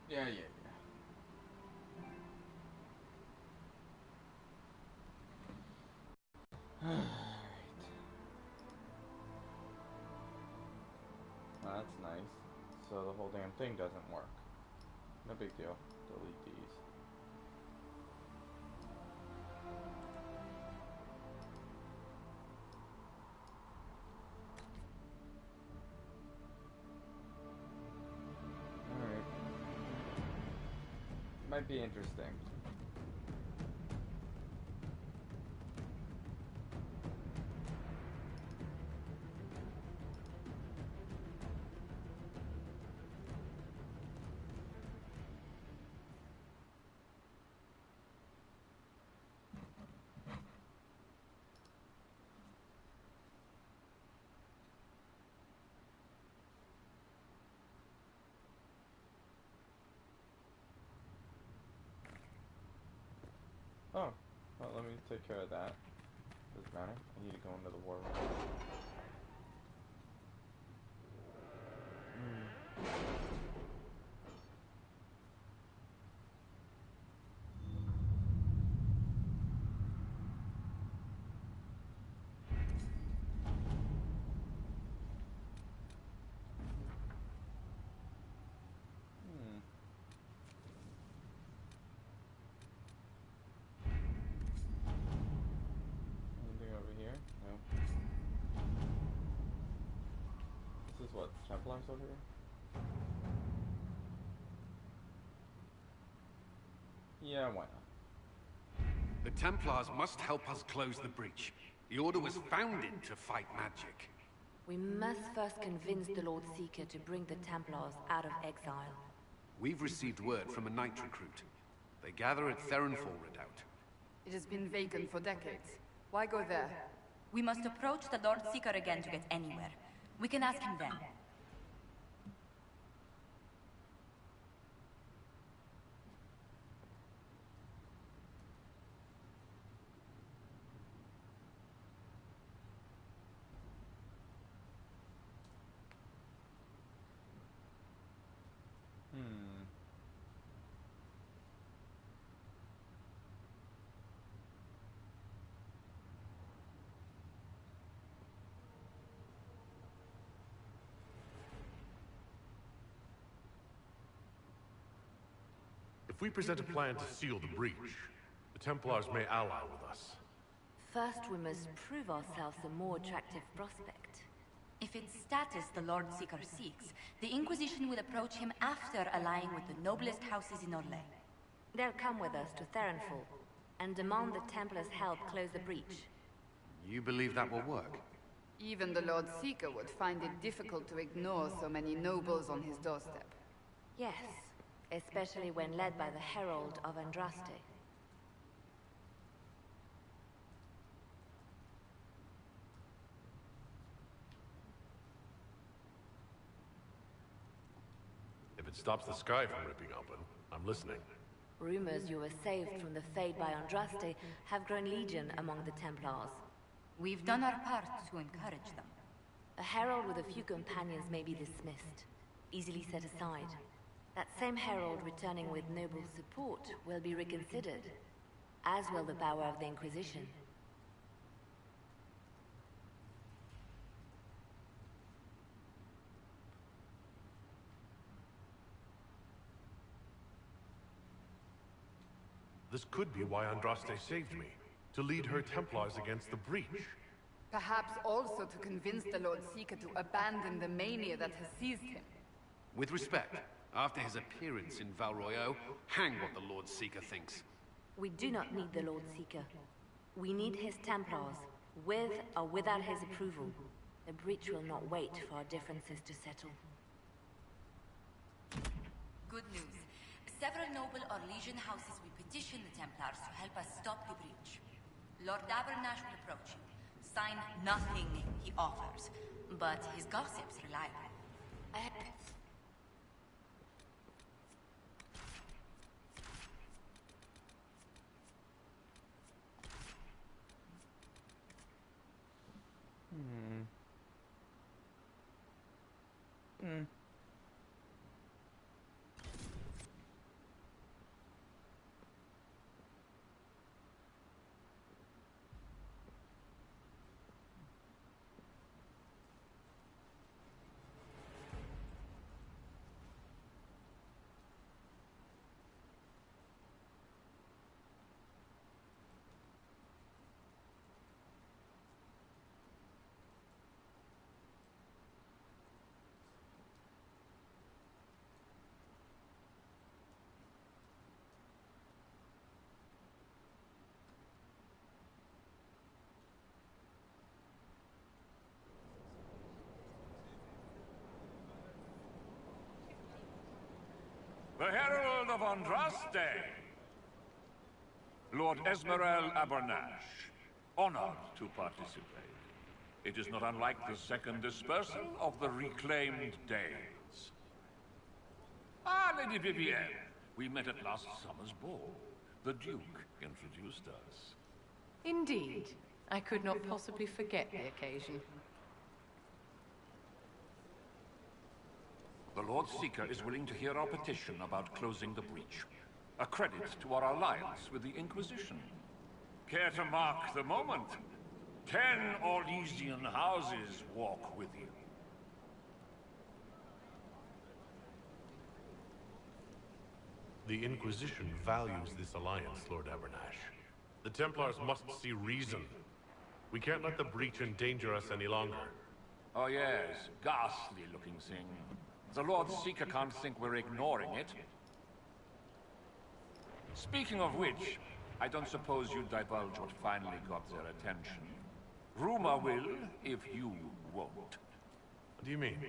Yeah, yeah, yeah. Alright. Well, that's nice. So the whole damn thing doesn't work. No big deal. Delete these. Alright. Might be interesting. Oh, well, let me take care of that. Doesn't matter. I need to go into the war room. Hmm. Anything over here? No. This is what? Templars over here? Yeah, why not? The Templars must help us close the breach. The Order was founded to fight magic. We must first convince the Lord Seeker to bring the Templars out of exile. We've received word from a knight recruit. They gather at Theronfall Redoubt. It has been vacant for decades. Why go there? We must approach the Lord Seeker again to get anywhere. We can ask him then. Hmm. If we present a plan to seal the breach, the Templars may ally with us. First, we must prove ourselves a more attractive prospect. If it's status the Lord Seeker seeks, the Inquisition will approach him after allying with the noblest houses in Orlais. They'll come with us to Theronfall and demand the Templars' help close the breach. You believe that will work? Even the Lord Seeker would find it difficult to ignore so many nobles on his doorstep. Yes, especially when led by the Herald of Andraste. If it stops the sky from ripping open, I'm listening. Rumors you were saved from the fate by Andraste have grown legion among the Templars. We've done our part to encourage them. A herald with a few companions may be dismissed, easily set aside. That same herald returning with noble support will be reconsidered, as will the power of the Inquisition. This could be why Andraste saved me, to lead her Templars against the breach. Perhaps also to convince the Lord Seeker to abandon the mania that has seized him. With respect, after his appearance in Val Royeaux, hang what the Lord Seeker thinks. We do not need the Lord Seeker. We need his Templars, with or without his approval. The breach will not wait for our differences to settle. Good news. Several noble Orlesian houses will petition the Templars to help us stop the breach. Lord Abernash will approach you. Sign nothing he offers, but his gossip's reliable. Herald of Andraste. Lord Esmerel Abernash, honored to participate. It is not unlike the second dispersal of the reclaimed days. Ah, Lady Vivienne, we met at last summer's ball. The Duke introduced us. Indeed. I could not possibly forget the occasion. The Lord Seeker is willing to hear our petition about closing the breach. A credit to our alliance with the Inquisition. Care to mark the moment? 10 Orlesian houses walk with you. The Inquisition values this alliance, Lord Abernash. The Templars must see reason. We can't let the breach endanger us any longer. Oh yes, ghastly-looking thing. The Lord Seeker can't think we're ignoring it. Speaking of which, I don't suppose you divulge what finally got their attention. Rumor will, if you won't. What do you mean?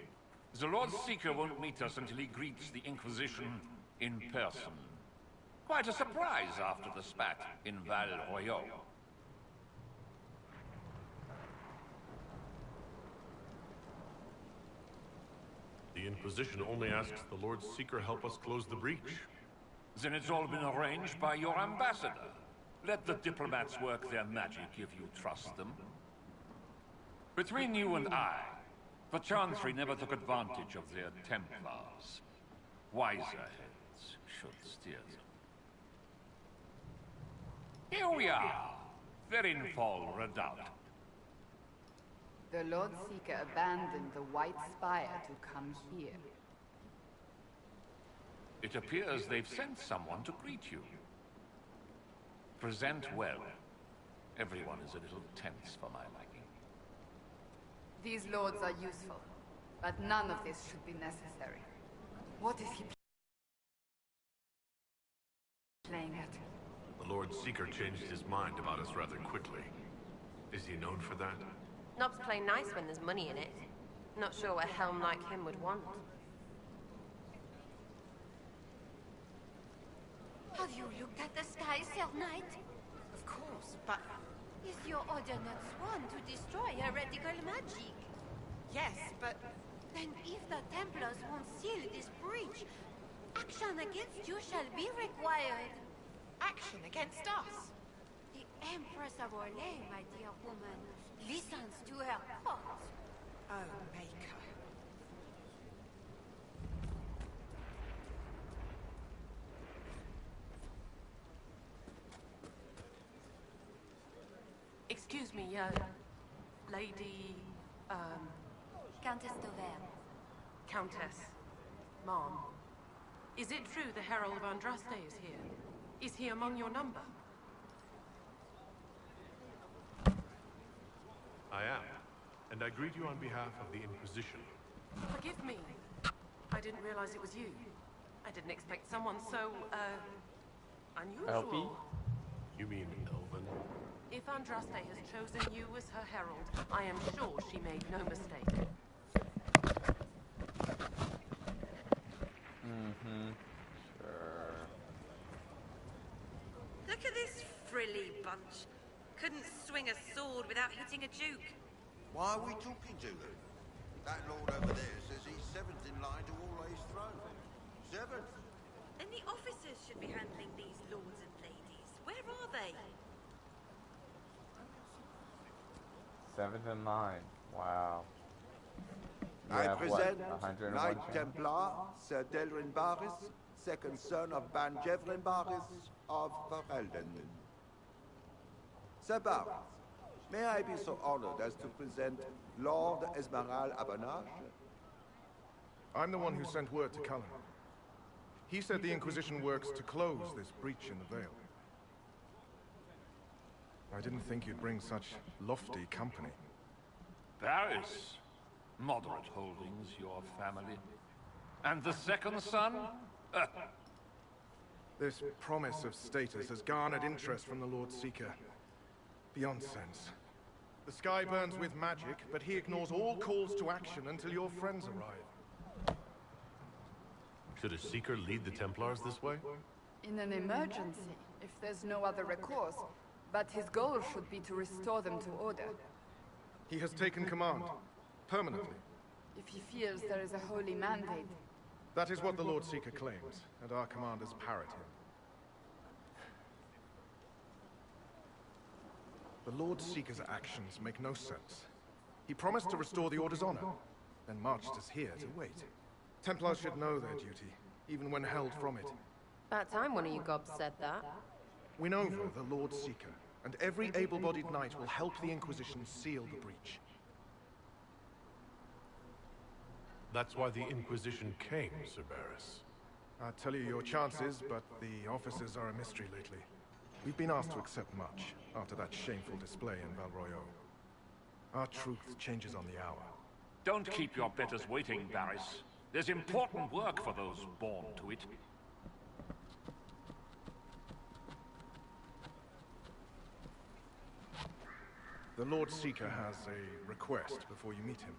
The Lord Seeker won't meet us until he greets the Inquisition in person. Quite a surprise after the spat in Val Royaux. The Inquisition only asks the Lord Seeker help us close the breach. Then it's all been arranged by your ambassador. Let the diplomats work their magic if you trust them. Between you and I, the Chantry never took advantage of their Templars. Wiser heads should steer them. Here we are, Verinfol Redoubt. The Lord Seeker abandoned the White Spire to come here. It appears they've sent someone to greet you. Present well. Everyone is a little tense for my liking. These lords are useful, but none of this should be necessary. What is he playing at? The Lord Seeker changed his mind about us rather quickly. Is he known for that? Knobs play nice when there's money in it. Not sure what a helm like him would want. Have you looked at the sky, Sir Knight? Of course, but... Is your order not sworn to destroy heretical magic? Yes, but... Then if the Templars won't seal this breach, action against you shall be required. Action against us? The Empress of Orlais, my dear woman, listens to her thoughts. Oh, Maker. Excuse me, Lady, Countess d'Auvergne. Countess. Mom. Is it true the Herald of Andraste is here? Is he among your number? I am. And I greet you on behalf of the Inquisition. Forgive me. I didn't realize it was you. I didn't expect someone so, unusual. You mean Elven? If Andraste has chosen you as her herald, I am sure she made no mistake. Sure. Look at this frilly bunch. Couldn't swing a sword without hitting a duke. Why are we talking to them? That lord over there says he's seventh in line to Orlais' throne. Seventh? Then the officers should be handling these lords and ladies. Where are they? 7th in line. Wow. You I have, present what, 101 Knight chance? Templar, Sir Delrin Baris, second son of Banjevrin Baris of Ferelden. Sir Baris, may I be so honored as to present Lord Esmeralda Abernash? I'm the one who sent word to Cullen. He said the Inquisition works to close this breach in the Vale. I didn't think you'd bring such lofty company. Paris. Moderate holdings, your family. And the second son? This promise of status has garnered interest from the Lord Seeker. Beyond sense. The sky burns with magic, but he ignores all calls to action until your friends arrive. Should a Seeker lead the Templars this way? In an emergency, if there's no other recourse. But his goal should be to restore them to order. He has taken command. Permanently. If he feels there is a holy mandate. That is what the Lord Seeker claims, and our commanders parrot him. The Lord Seeker's actions make no sense. He promised to restore the Order's honor, then marched us here to wait. Templars should know their duty, even when held from it. About time one of you gobs said that. Win over the Lord Seeker, and every able-bodied knight will help the Inquisition seal the breach. That's why the Inquisition came, Cerberus. I'd tell you your chances, but the officers are a mystery lately. We've been asked to accept much, after that shameful display in Val Royeaux. Our truth changes on the hour. Don't keep your betters waiting, Barris. There's important work for those born to it. The Lord Seeker has a request before you meet him.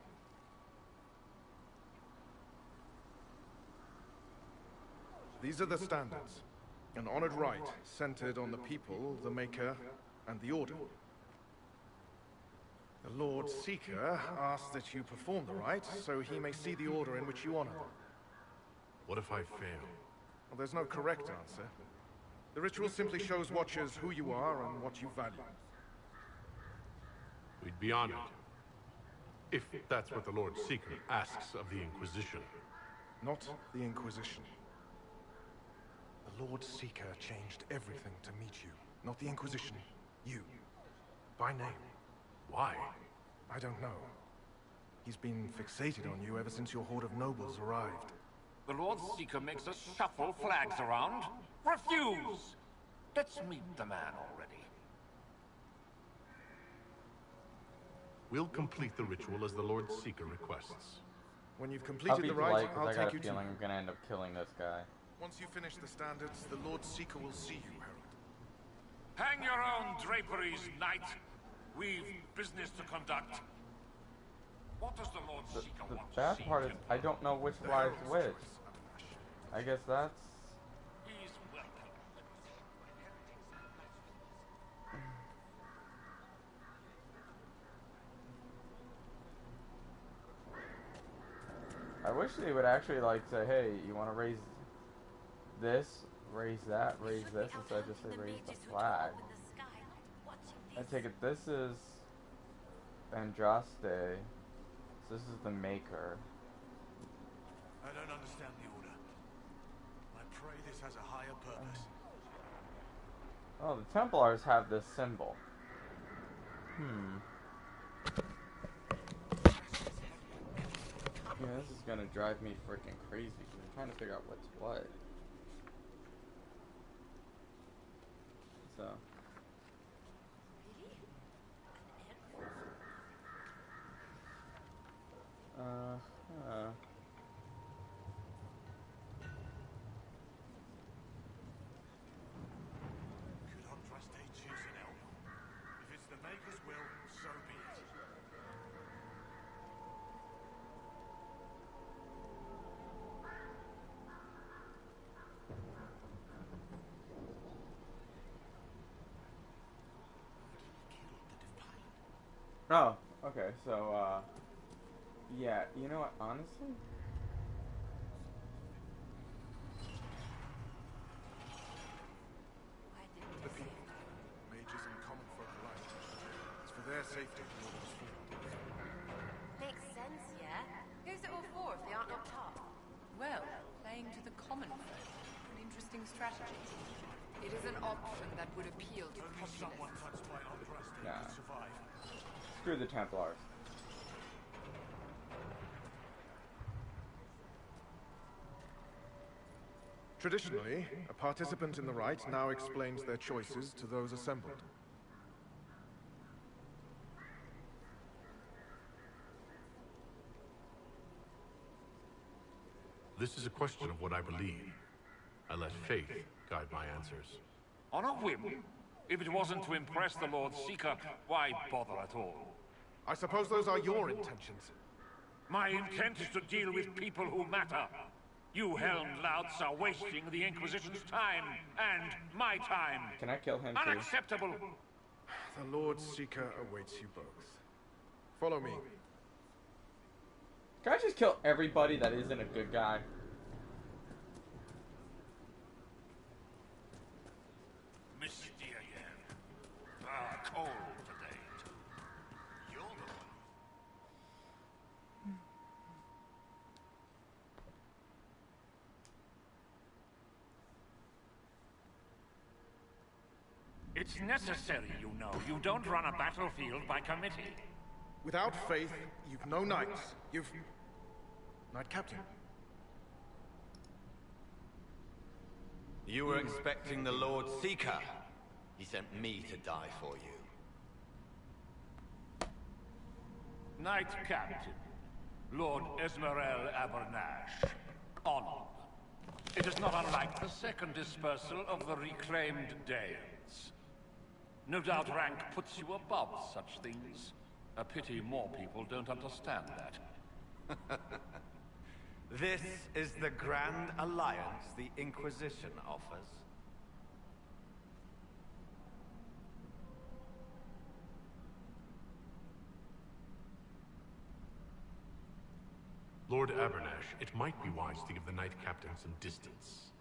These are the standards. An honored right, centered on the people, the Maker, and the Order. The Lord Seeker asks that you perform the rite, so he may see the order in which you honor them. What if I fail? Well, there's no correct answer. The ritual simply shows Watchers who you are and what you value. We'd be honored. If that's what the Lord Seeker asks of the Inquisition. Not the Inquisition. The Lord Seeker changed everything to meet you. Not the Inquisition. You. By name. Why? I don't know. He's been fixated on you ever since your horde of nobles arrived. The Lord Seeker makes us shuffle flags around. Refuse! Let's meet the man already. We'll complete the ritual as the Lord Seeker requests. When you've completed the rite, I'll I got take a you to... feeling I'm gonna end up killing this guy. Once you finish the standards, the Lord Seeker will see you, Herald. Hang your own draperies, knight. We've business to conduct. What does the Lord Seeker The want bad to see? part is I don't know which flies which. I guess that's... He's welcome. I wish they would actually like say, hey, you want to raise this, raise that, raise this, instead of just say raise the flag. I take it this is Andraste, so this is the Maker. I don't understand the order. I pray this has a higher purpose. Oh, the Templars have this symbol. Yeah, this is gonna drive me freaking crazy because I'm trying to figure out what's what. So. Could Andraste choose an elf? If it's the Maker's will, so be it. Oh, okay, so, yeah, you know what, honestly? The people, mages and common folk alike. It's for their safety the order was formed. Makes sense, yeah? Who's it all for if they aren't up top? Well, playing to the common folk. An interesting strategy. It is an option that would appeal to Only populace. someone touched by Andraste Nah. could survive. Screw the Templars. Traditionally, a participant in the rite now explains their choices to those assembled. This is a question of what I believe. I let faith guide my answers. On a whim? If it wasn't to impress the Lord Seeker, why bother at all? I suppose those are your intentions. My intent is to deal with people who matter. You helmed louts are wasting the Inquisition's time, and my time. Can I kill him too? Unacceptable! The Lord Seeker awaits you both. Follow me. Can I just kill everybody that isn't a good guy? Misty again. Ah, cold today, too. You're the one. It's necessary, you know. You don't run a battlefield by committee. Without faith, you've no knights. You've... Knight Captain. You were expecting the Lord Seeker. He sent me to die for you. Knight Captain, Lord Esmerel Abernash. Honored. It is not unlike the second dispersal of the reclaimed Dales. No doubt rank puts you above such things. A pity more people don't understand that. This is the grand alliance the Inquisition offers. Lord Abernash, it might be wise to give the Knight Captain some distance.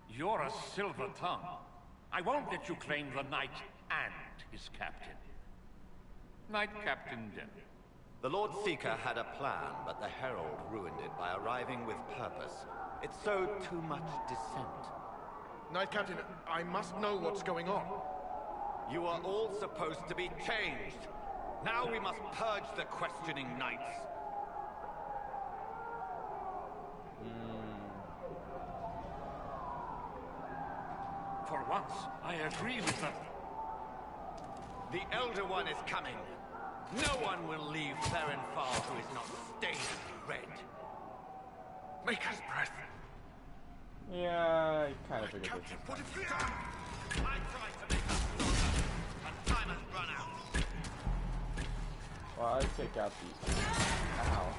You're a silver tongue. I won't let you claim the knight and his captain. Knight Captain Denny. The Lord Seeker had a plan, but the Herald ruined it by arriving with purpose. It sowed too much dissent. Knight Captain, I must know what's going on. You are all supposed to be changed. Now we must purge the questioning knights. For once, I agree with them. The Elder One is coming. No one will leave Therenfar who is not stained red. Maker's breath. Yeah, I kind of figured this. What have you done? I tried to make us stronger, and time has run out. Well, I take out these. Ow.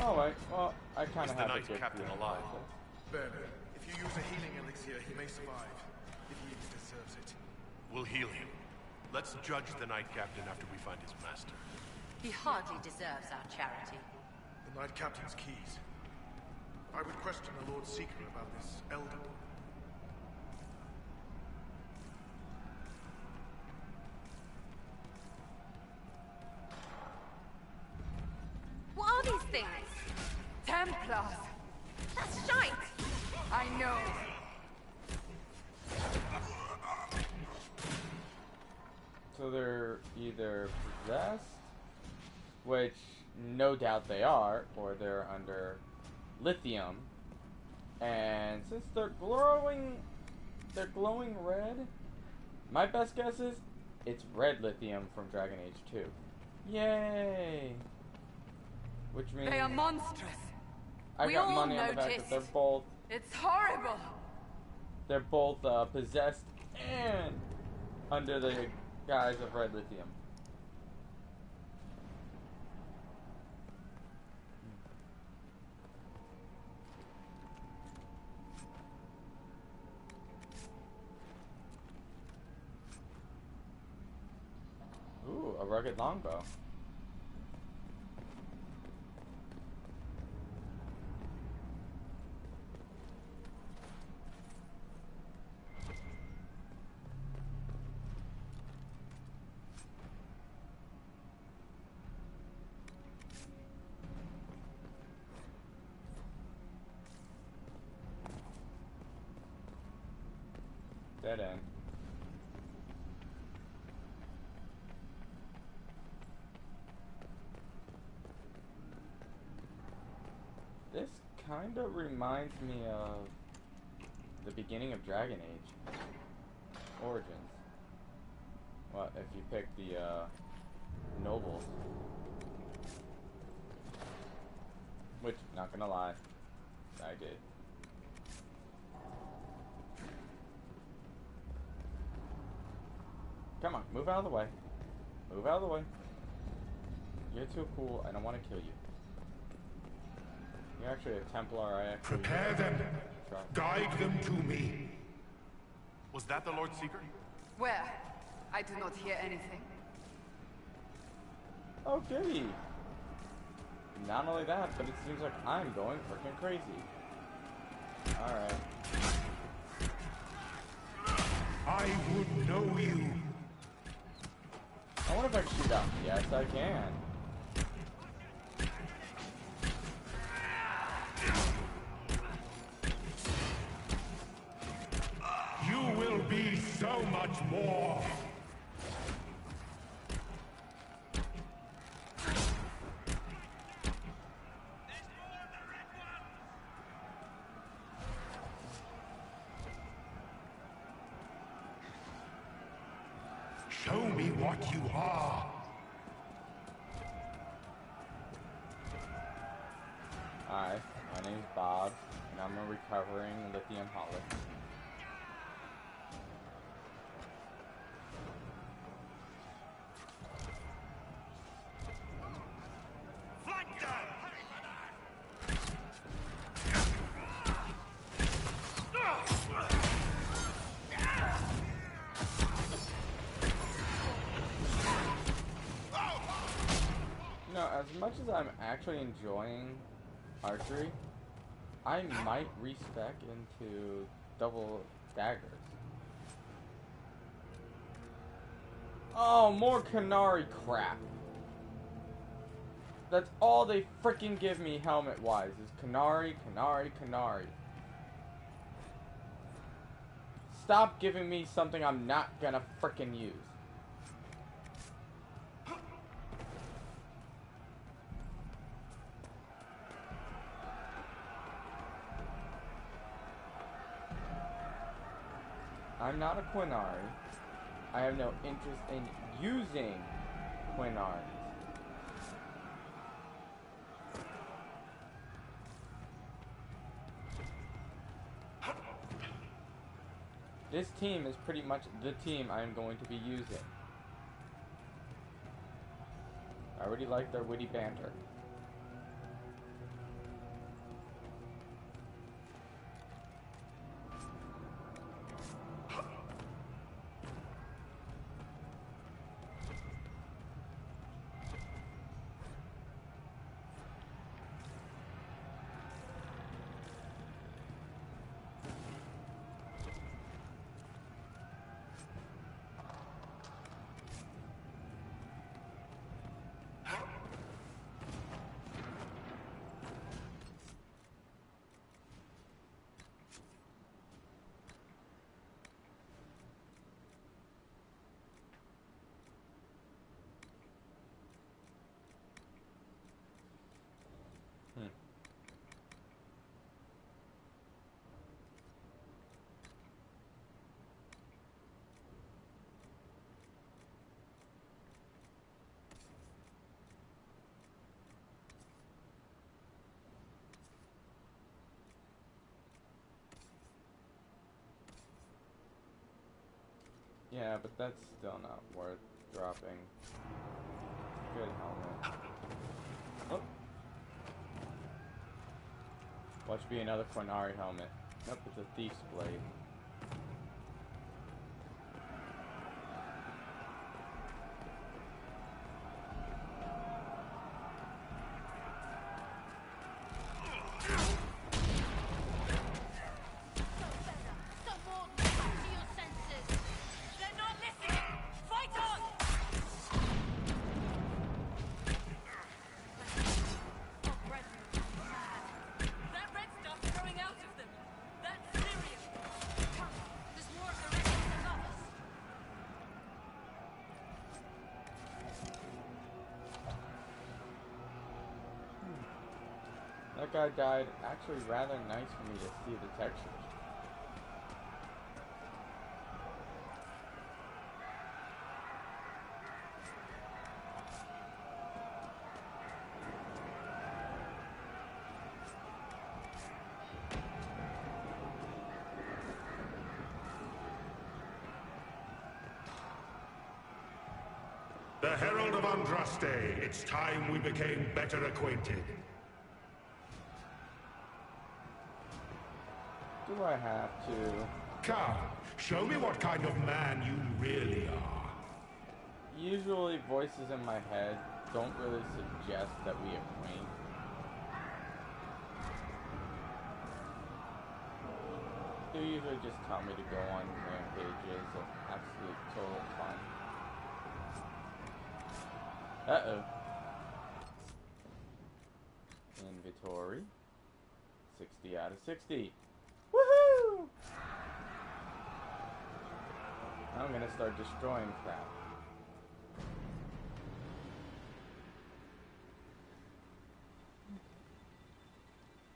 Oh wait, well, I kind of have the a Knight good Captain feeling alive? about this. Ben, if you use a healing elixir, he may survive. If he deserves it. We'll heal him. Let's judge the Knight Captain after we find his master. He hardly deserves our charity. The Knight Captain's keys. I would question the Lord Seeker about this Elder One. What are these things? Templars! That's shite! I know. So they're either possessed, which no doubt they are, or they're under lithium. And since they're glowing red, my best guess is it's red lithium from Dragon Age 2. Yay! Which means They are monstrous. I got money on the fact that they're both It's horrible. Possessed and under the guise of red lithium. Ooh, a rugged longbow. Dead end. This kind of reminds me of the beginning of Dragon Age Origins. Well, if you pick the nobles, which, not gonna lie, I did. Come on, move out of the way. Move out of the way. You're too cool. I don't want to kill you. You're actually a Templar. I actually... Prepare them. Guide them to me. Was that the Lord Seeker? Where? I do not hear anything. Okay. Not only that, but it seems like I'm going freaking crazy. Alright. I would know you. I wonder if I can shoot up. Yes, I can. You will be so much more. Show me what you are. Hi, my name's Bob, and I'm a recovering lithium holic. You know, as much as I'm actually enjoying archery, I might respec into double daggers. Oh, more Canary crap. That's all they freaking give me helmet-wise is Canary, Canary, Canary. Stop giving me something I'm not gonna freaking use. I'm not a Quinari. I have no interest in using Quinaris. This team is pretty much the team I'm going to be using. I already like their witty banter. Yeah, but that's still not worth dropping. Good helmet. Oh. Watch be another Quinari helmet. Nope, it's a Thief's Blade. That guy died actually rather nice for me to see the textures. Andraste, it's time we became better acquainted. Do I have to? Come, show me what kind of man you really are. Usually voices in my head don't really suggest that we acquaint. They usually just tell me to go on rampages of absolute total fun. Uh-oh. Inventory. 60 out of 60. Woohoo! I'm gonna start destroying crap.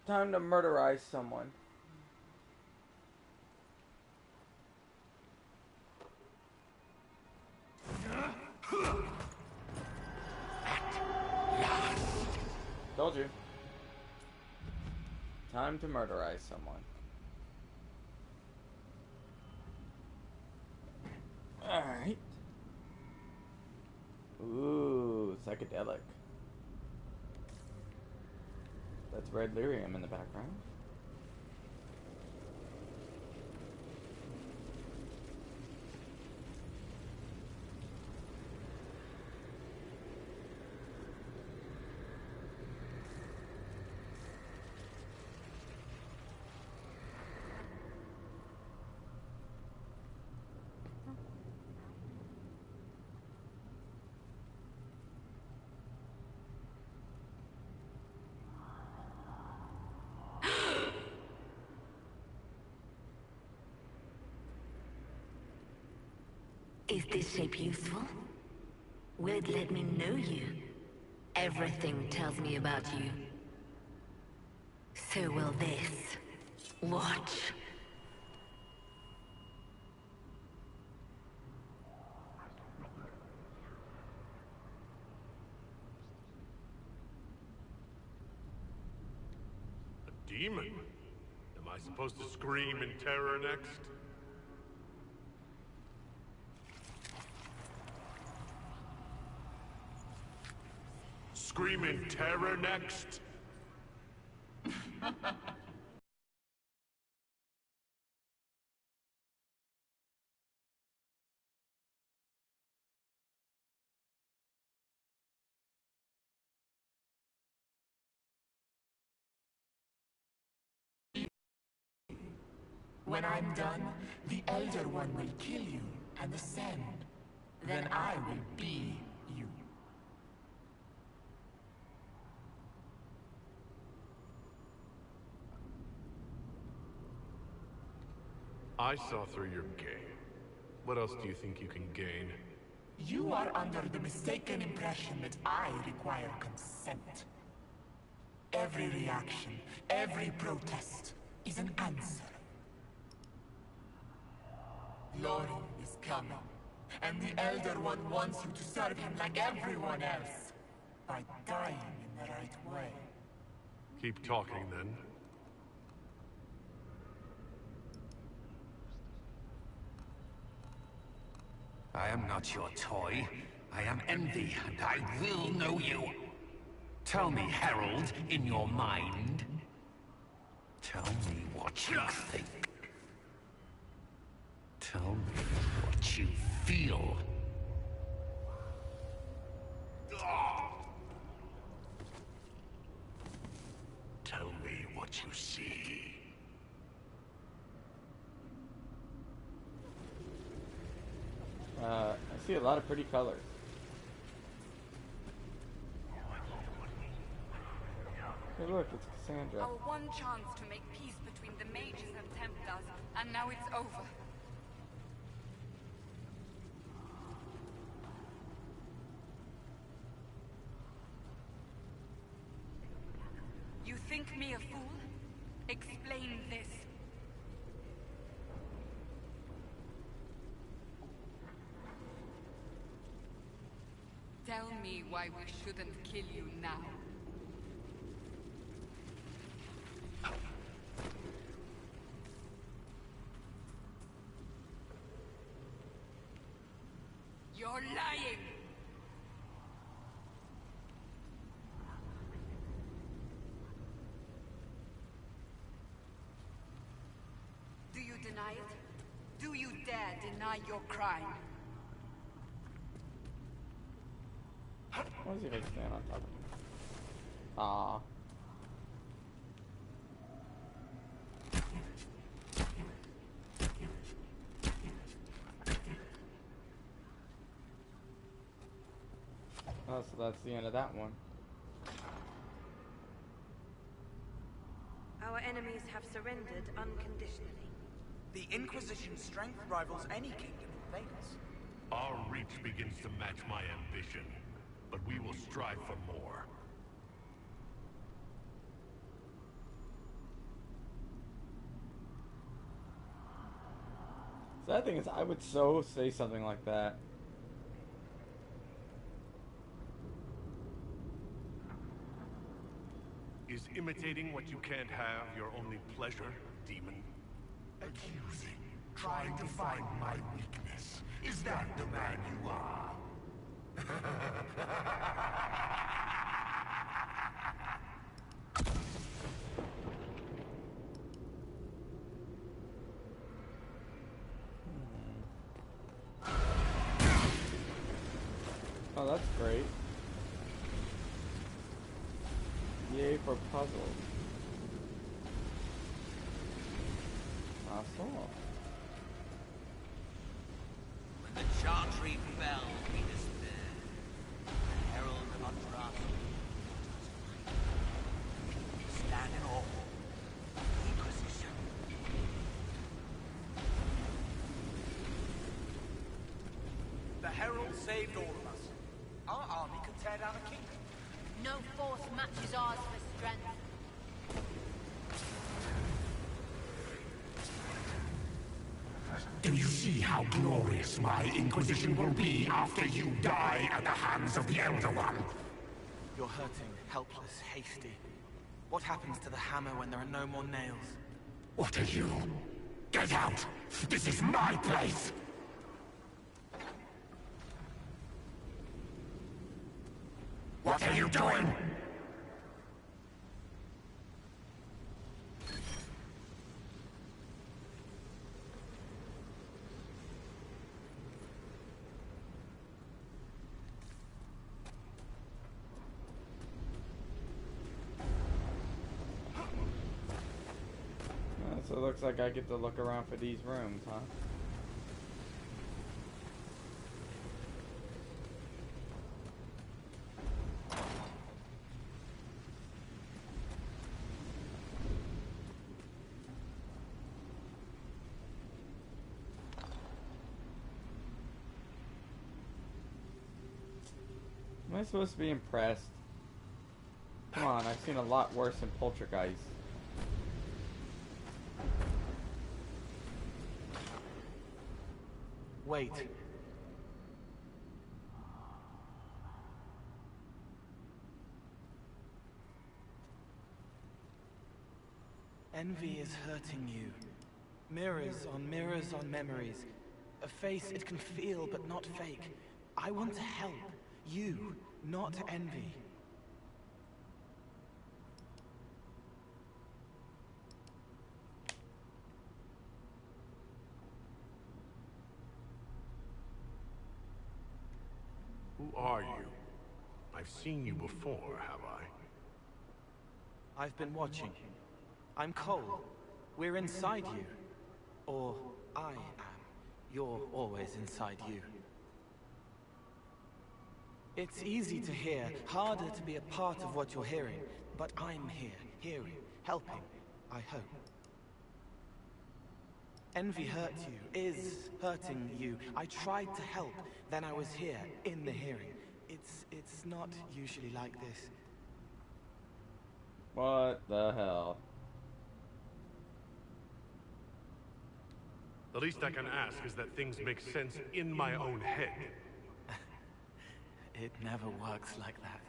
Time to murderize someone. Told you. Time to murderize someone. Alright. Ooh, psychedelic. That's red lyrium in the background. Is this shape useful? Will it let me know you? Everything tells me about you. So will this. Watch. A demon? Am I supposed to scream in terror next? Scream in terror next? When I'm done, the Elder One will kill you and ascend. Then I will be you. I saw through your game. What else do you think you can gain? You are under the mistaken impression that I require consent. Every reaction, every protest is an answer. Lorin is coming, and the Elder One wants you to serve him like everyone else, by dying in the right way. Keep talking, then. I am not your toy. I am Envy, and I will know you. Tell me, Herald, in your mind. Tell me what you think. Tell me what you feel. Tell me what you see. I see a lot of pretty colors. Hey look, it's Cassandra. Our one chance to make peace between the mages and Templars, and now it's over. You think me a fool? Explain this. Tell me why we shouldn't kill you now. You're lying! deny it? Do you dare deny your crime? Why is he like standing on top of him? Aww. Oh, so that's the end of that one. Our enemies have surrendered unconditionally. The Inquisition's strength rivals any kingdom in Vegas. Our reach begins to match my ambition, but we will strive for more. Sad thing is, I would so say something like that. Is imitating what you can't have your only pleasure, demon? Accusing, trying to find my weakness. Is that the man you are? Oh, that's great. Yay for puzzles. Awesome. When the Chantry fell, we despaired. The Herald of Andraste stand in awe. Inquisition. The Herald saved all of us. Our army could tear down a kingdom. No force matches ours for strength. Do you see how glorious my Inquisition will be after you die at the hands of the Elder One? You're hurting, helpless, hasty. What happens to the hammer when there are no more nails? What are you? Get out! This is my place! What are you doing? So it looks like I get to look around for these rooms, huh? Am I supposed to be impressed? Come on, I've seen a lot worse than Poltergeist. Wait. Envy is hurting you. Mirrors on memories. A face it can feel but not fake. I want to help. You, not envy. Who are you? I've seen you before, have I? I've been watching. I'm Cole. We're inside you. Or I am. You're always inside you. It's easy to hear, harder to be a part of what you're hearing. But I'm here, hearing, helping, I hope. Envy hurt you, is hurting you. I tried to help, then I was here, in the hearing. It's not usually like this. What the hell? The least I can ask is that things make sense in my own head. It never works like that.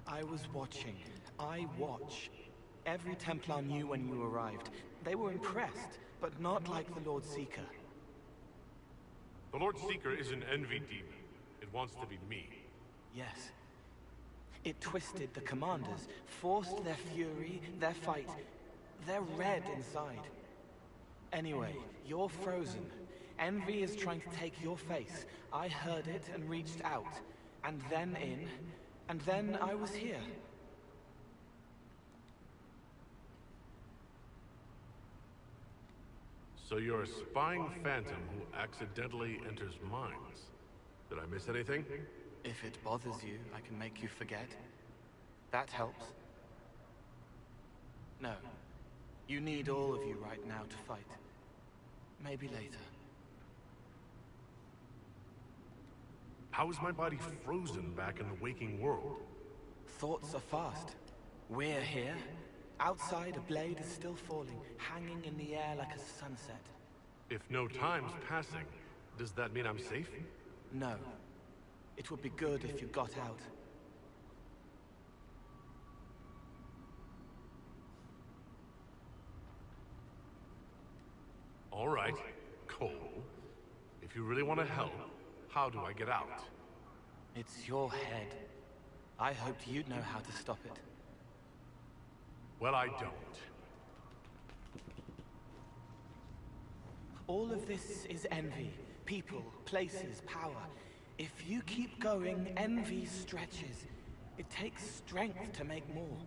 I was watching. I watch. Every Templar knew when you arrived. They were impressed, but not like the Lord Seeker. The Lord Seeker is an envy demon. It wants to be me. Yes. It twisted the commanders, forced their fury, their fight. They're red inside. Anyway, you're frozen. Envy is trying to take your face. I heard it and reached out. And then in. And then I was here. So you're a spying phantom who accidentally enters minds. Did I miss anything? If it bothers you, I can make you forget. That helps. No. You need all of you right now to fight. Maybe later. How is my body frozen back in the waking world? Thoughts are fast. We're here. Outside, a blade is still falling, hanging in the air like a sunset. If no time's passing, does that mean I'm safe? No. It would be good if you got out. All right, Cole. If you really want to help, how do I get out? It's your head. I hoped you'd know how to stop it. Well, I don't. All of this is envy. People, places, power. If you keep going, envy stretches. It takes strength to make more.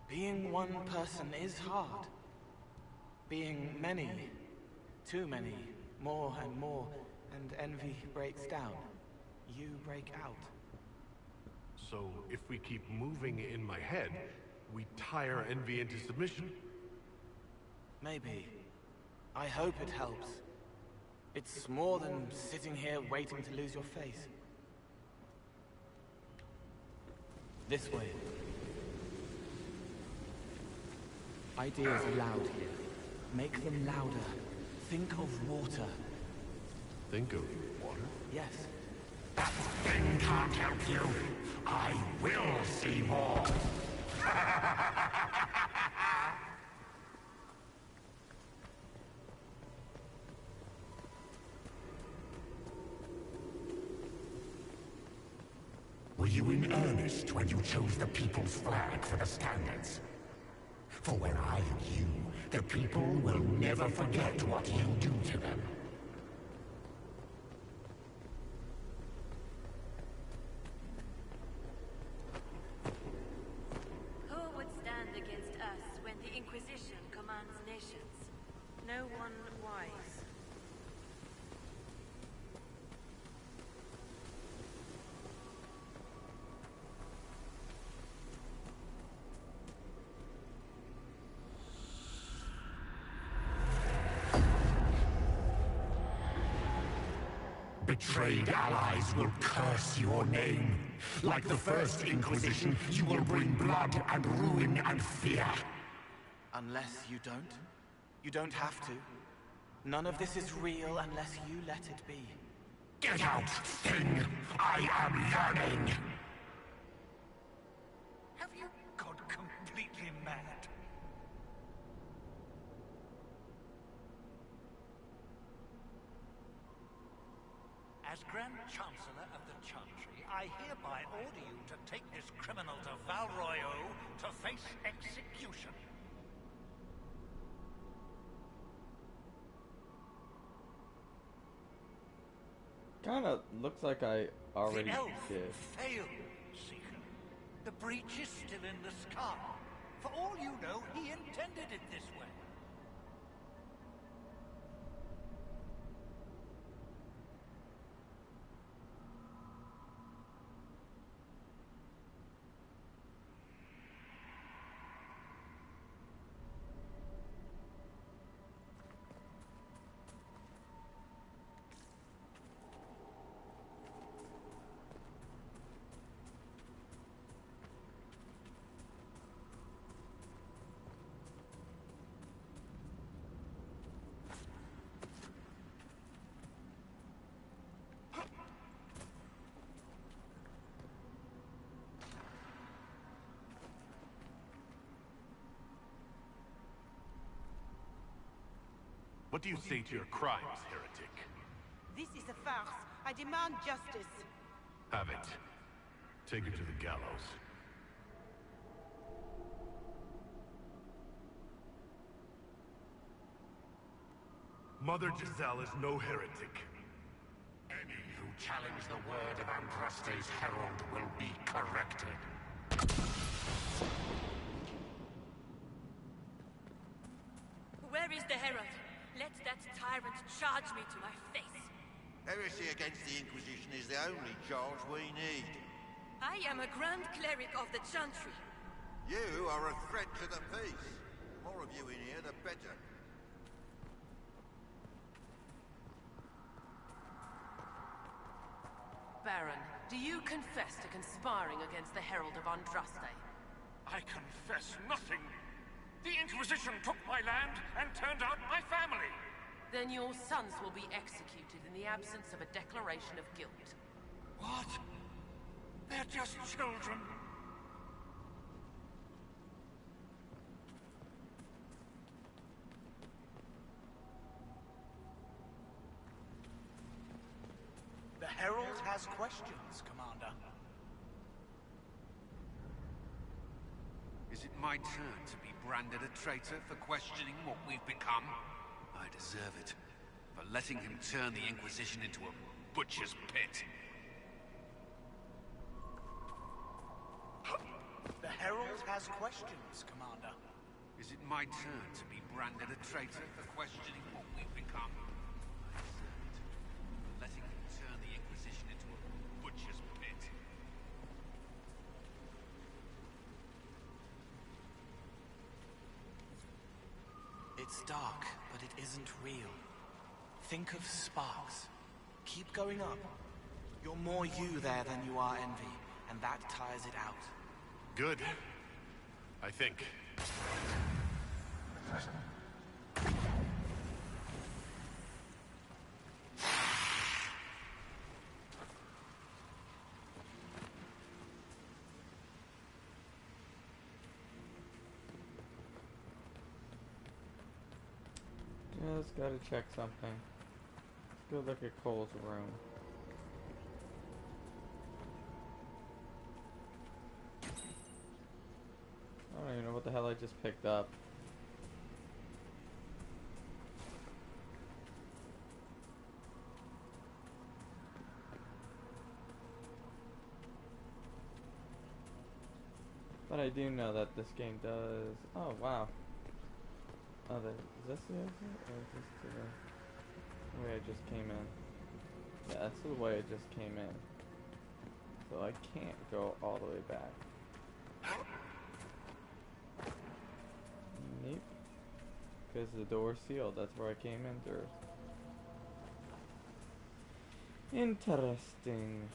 Being one person is hard. Being many, too many, more and more, and envy breaks down. You break out. So, if we keep moving in my head, we tire envy into submission? Maybe. I hope it helps. It's more than sitting here waiting to lose your face. This way. Ideas are loud here. Make them louder. Think of water. Think of water? Yes. That thing can't help you. I will see more. Were you in earnest when you chose the People's Flag for the standards? For when I am you, the people will never forget what you do to them. Who would stand against us when the Inquisition commands nations? No one wise. Betrayed allies will curse your name. Like the first Inquisition, you will bring blood and ruin and fear. Unless you don't. You don't have to. None of this is real unless you let it be. Get out, thing! I am yearning! Have you gone completely mad? As Grand Chancellor of the Chantry, I hereby order you to take this criminal to Val Royeaux to face execution. Kinda looks like I already The elf did. failed, Seeker. The breach is still in the sky. For all you know, he intended it this way. What do you say to your crimes, heretic? This is a farce. I demand justice. Have it. Take her to the gallows. Mother Giselle is no heretic. Any who challenge the word of Andraste's herald will be corrected. Where is the herald? Let that tyrant charge me to my face. Heresy against the Inquisition is the only charge we need. I am a Grand Cleric of the Chantry. You are a threat to the peace. The more of you in here, the better. Baron, do you confess to conspiring against the Herald of Andraste? I confess nothing. The Inquisition took my land and turned out my family. Then your sons will be executed in the absence of a declaration of guilt. What? They're just children. The Herald has questions, Commander. Is it my turn to be branded a traitor for questioning what we've become? I deserve it. For letting him turn the Inquisition into a butcher's pit. The Herald has questions, Commander. Is it my turn to be branded a traitor for questioning what we've become? I deserve it. For letting him turn the Inquisition into a butcher's pit. It's dark, but it isn't real. Think of sparks. Keep going up. You're more you there than you are Envy, and that tires it out. Good. I think. Just gotta check something. Let's go look at Cole's room. I don't even know what the hell I just picked up. But I do know that this game does... Oh, wow. Oh, is this the exit? Or is this the way I just came in? Yeah, that's the way I just came in. So I can't go all the way back. Nope. Because the door's sealed. That's where I came in through. Interesting.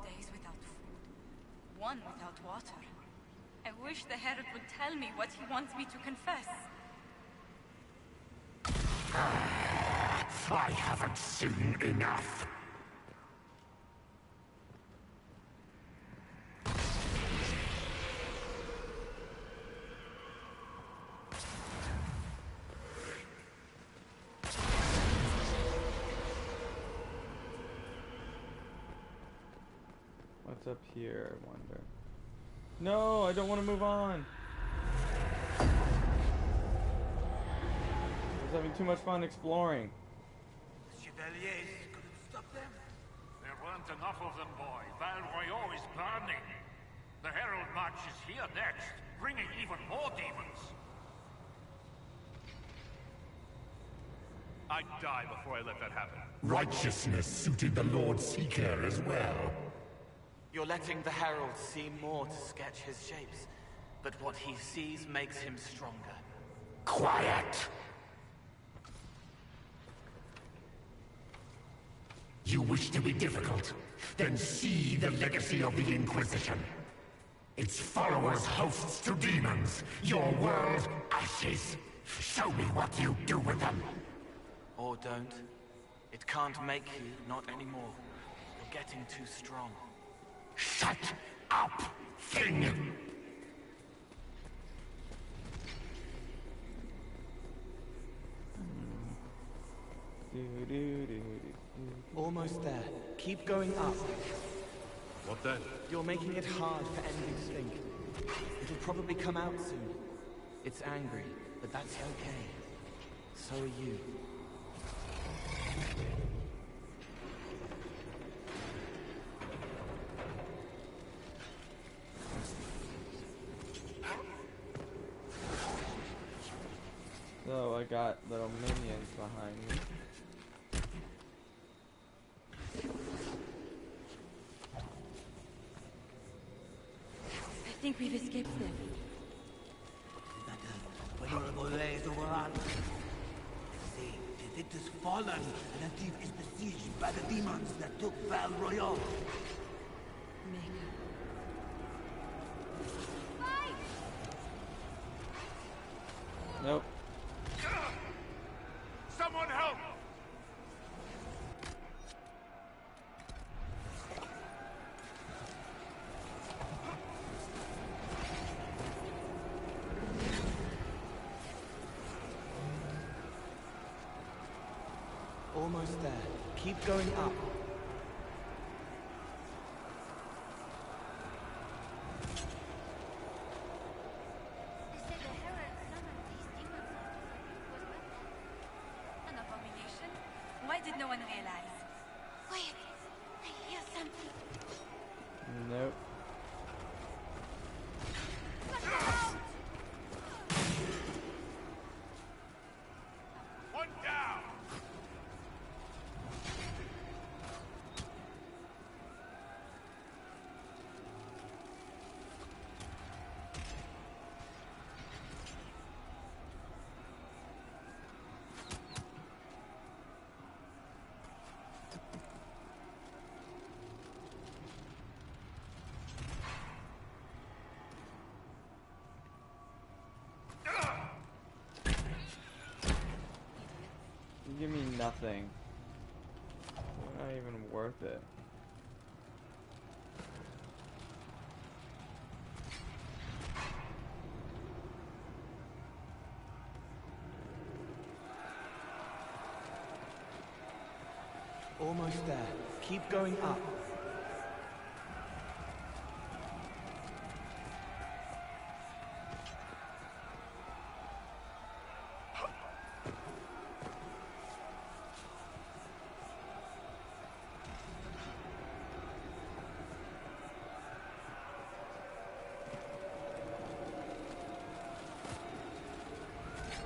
Days without food, one without water. I wish the Herald would tell me what he wants me to confess. I haven't seen enough. What's up here, I wonder? No, I don't want to move on. I was having too much fun exploring. Chevaliers couldn't stop them? There weren't enough of them, boy. Val Royeaux is burning. The Herald March is here next, bringing even more demons. I'd die before I let that happen. Righteousness suited the Lord Seeker as well. You're letting the Herald see more to sketch his shapes, but what he sees makes him stronger. Quiet! You wish to be difficult? Then see the legacy of the Inquisition. Its followers hosts to demons, your world ashes. Show me what you do with them. Or don't. It can't make you, not anymore. You're getting too strong. Shut up, thing! Almost there. Keep going up. What then? You're making it hard for Envy to think. It'll probably come out soon. It's angry, but that's okay. So are you. So I got little minions behind me. I think we've escaped them. Vulnerable lays overrun. See, it is fallen, and the thief is besieged by the demons that took Val Royal. Nope. Someone help! Almost there. Keep going up. An abomination? Why did no one realize? Wait, I hear something. Nope. One down! You give me nothing. You're not even worth it. Almost there. Keep going up.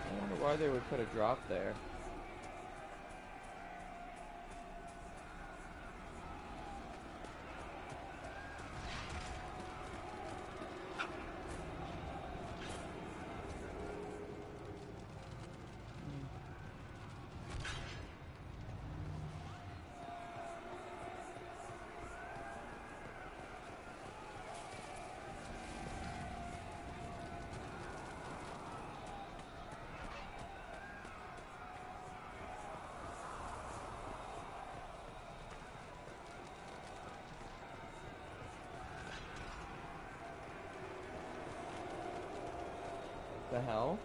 I wonder why they would put a drop there. The hell?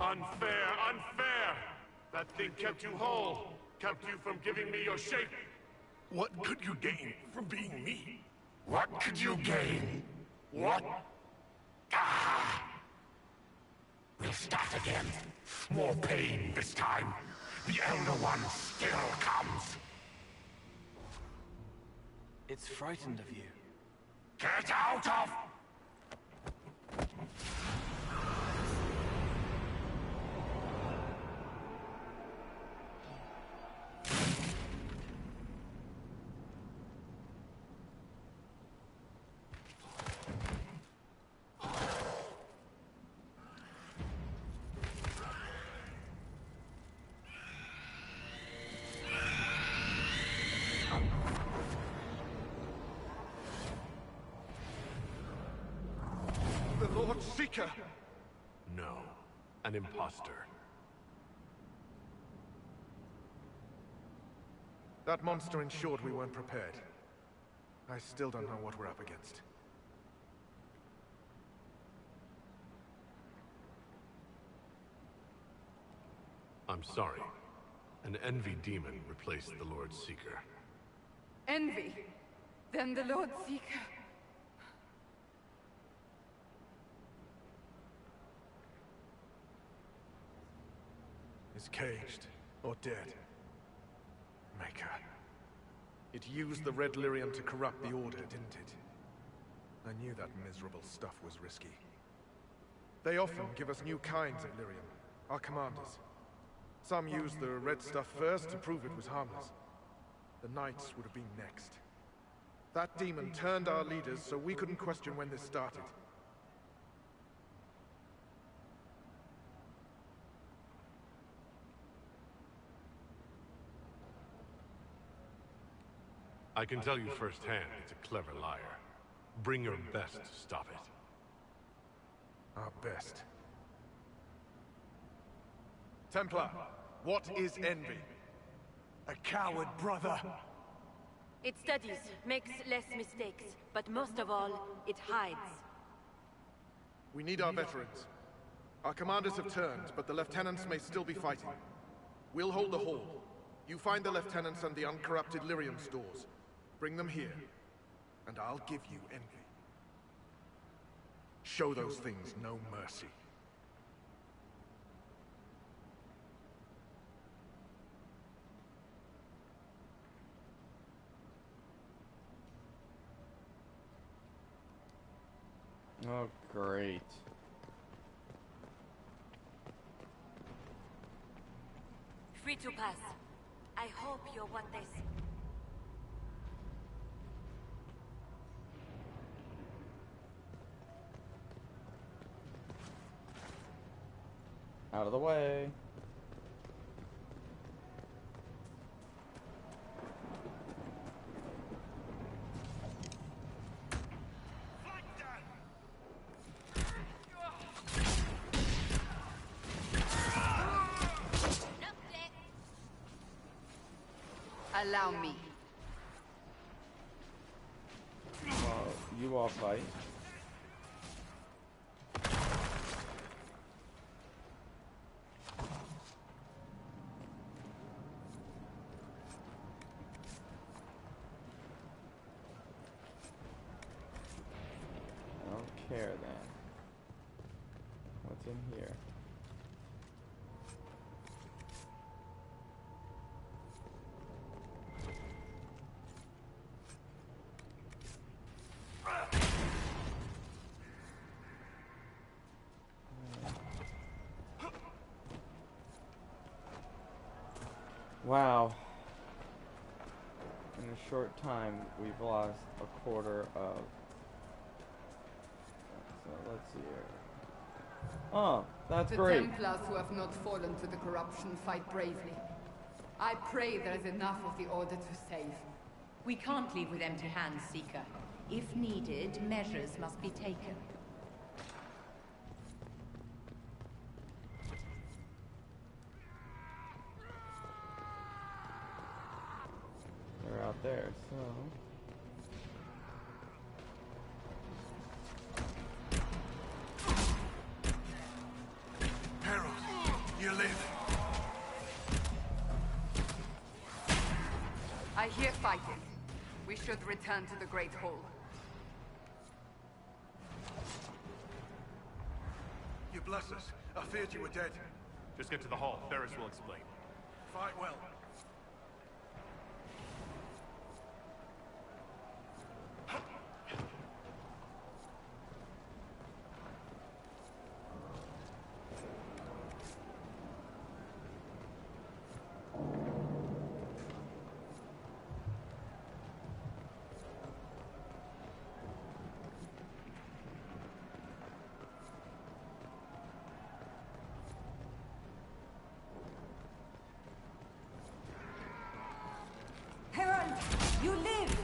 Unfair, unfair! That thing kept you whole, kept you from giving me your shape. What could you gain from being me? What could you gain? What? Ah! Will will start again. More pain this time. The Elder One still comes. It's frightened of you. Get out of... Seeker! No, an imposter. That monster ensured we weren't prepared. I still don't know what we're up against. I'm sorry. An Envy demon replaced the Lord Seeker. Envy? Then the Lord Seeker. Is caged or dead. Maker. It used the Red Lyrium to corrupt the Order, didn't it? I knew that miserable stuff was risky. They often give us new kinds of Lyrium, our commanders. Some used the red stuff first to prove it was harmless. The Knights would have been next. That demon turned our leaders so we couldn't question when this started. I can tell you firsthand it's a clever liar. Bring your best to stop it. Our best. Templar, what is envy? A coward, brother. It studies, makes less mistakes, but most of all, it hides. We need our veterans. Our commanders have turned, but the lieutenants may still be fighting. We'll hold the hall. You find the lieutenants and the uncorrupted Lyrium stores. Bring them here, and I'll give you envy. Show those things no mercy. Oh, great. Free to pass. I hope you'll want this. Out of the way. Allow me. Well, you all fight. I don't care then. What's in here? Wow. In a short time, we've lost a quarter of... So, let's see here. Oh, that's great. The Templars who have not fallen to the corruption fight bravely. I pray there is enough of the Order to save. We can't leave with empty hands, Seeker. If needed, measures must be taken. They're out there, so... Harold, you live. I hear fighting. We should return to the Great Hall. You bless us. I feared you were dead. Just get to the hall. Ferris will explain. Fight well. Herald, you live!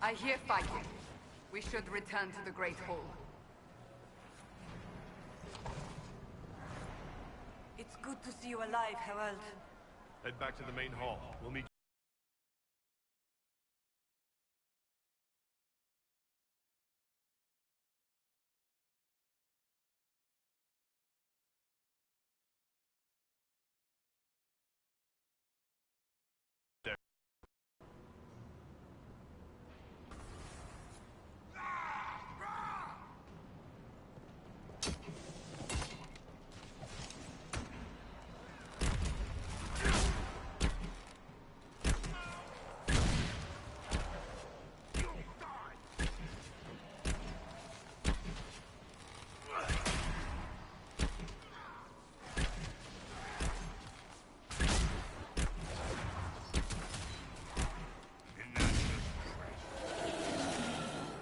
I hear fighting. We should return to the Great Hall. It's good to see you alive, Herald. Head back to the main hall. We'll meet there.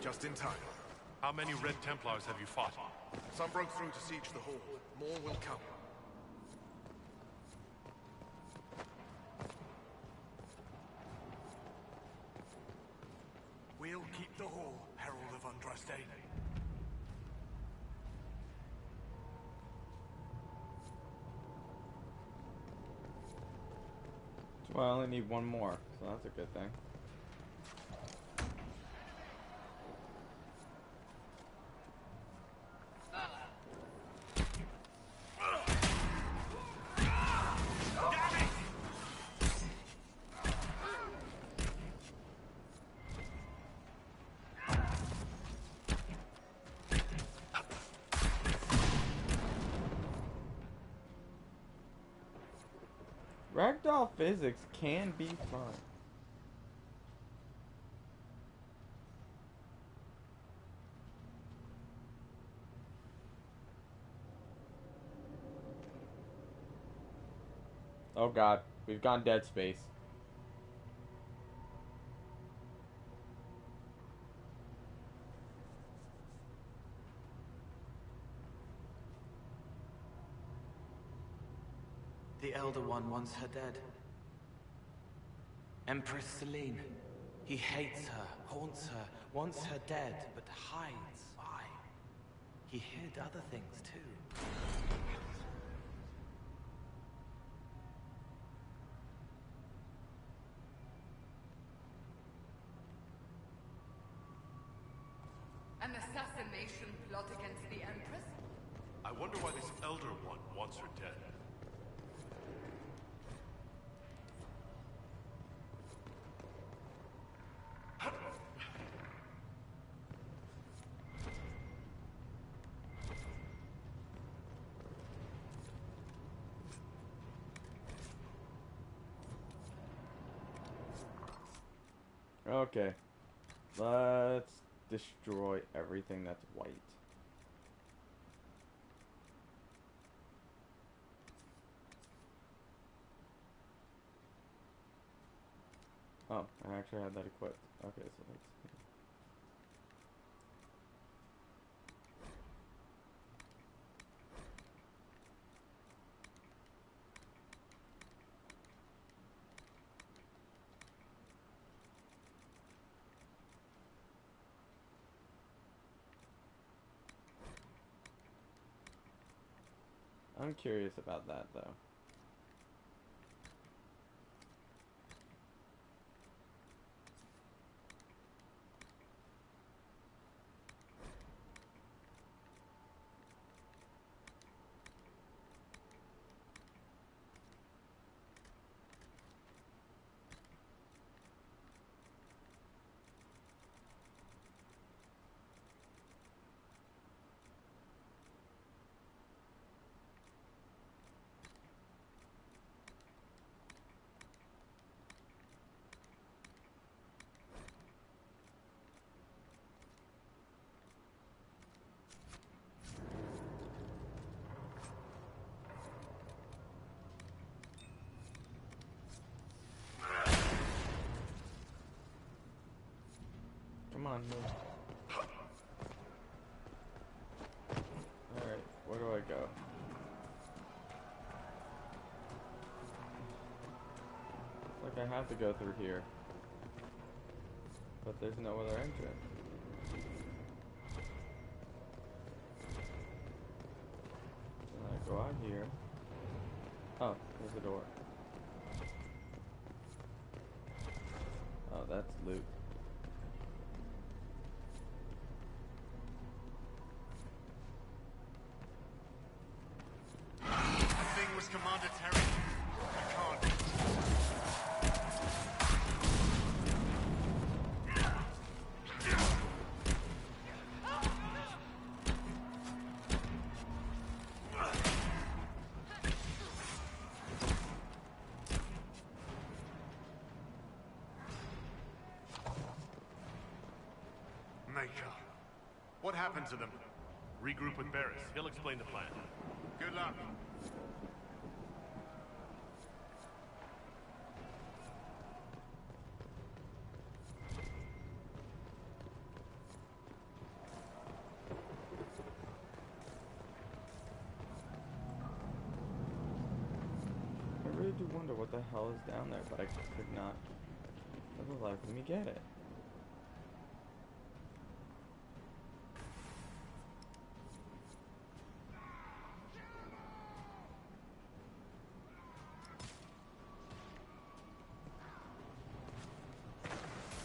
Just in time. How many Red Templars have you fought? Some broke through to siege the hall. More will come. We'll keep the hall, Herald of Andraste. Well, I only need one more, so that's a good thing. Ragdoll physics can be fun. Oh god, we've gone dead space. The Elder One wants her dead. Empress Selene. He hates her, haunts her, wants her dead, but hides. Why? He hid other things too. An assassination plot against the Empress? I wonder why this Elder One wants her dead. Okay. Let's destroy everything that's white. Oh, I actually had that equipped. Okay, so let's see. I'm curious about that though. on me. Alright, where do I go? Like I have to go through here. But there's no other entrance. And I go out here. Oh, there's a door. Oh, that's loot. That thing was Commander Terry. I can't. Maker. What happened to them? Regroup with Barris. He'll explain the plan. Good luck. I really do wonder what the hell is down there, but I could not for the life of me get it.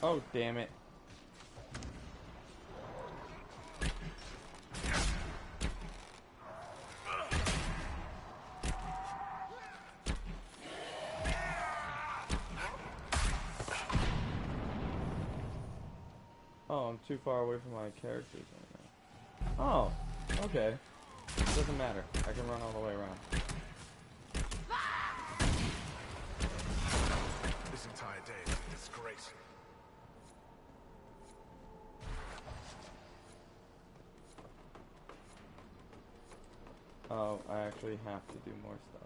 Oh, damn it. Oh, I'm too far away from my characters right now. Oh, okay. It doesn't matter. I can run all the way around. This entire day is a disgrace. Oh, I actually have to do more stuff.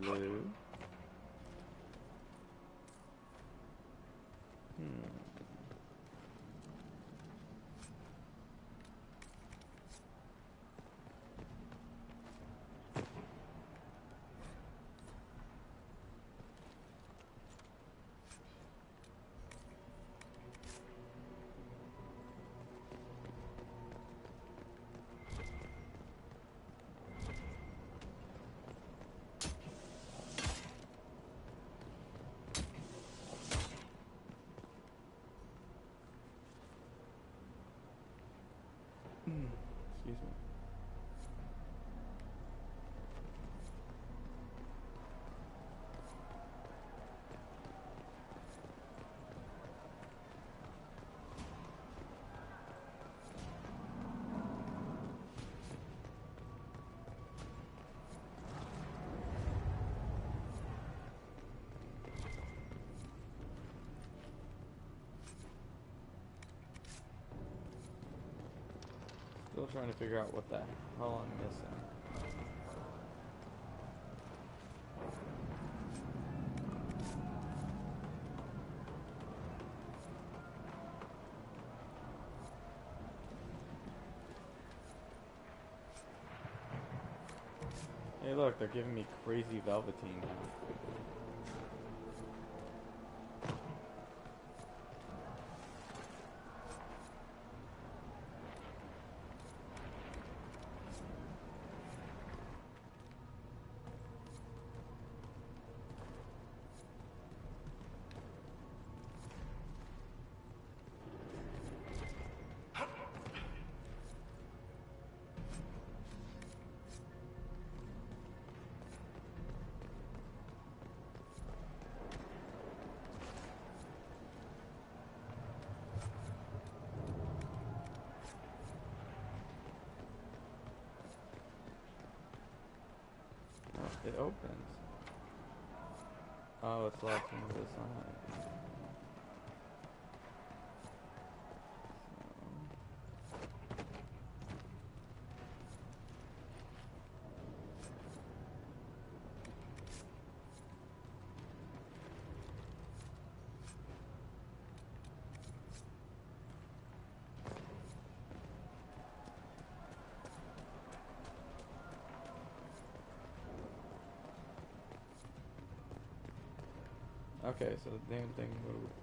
Hello. Excuse me. Still trying to figure out what the hell I'm missing. Hey look, they're giving me crazy Velveteen now. It opens. Oh, it's locked on the side. Okay, so the damn thing moved.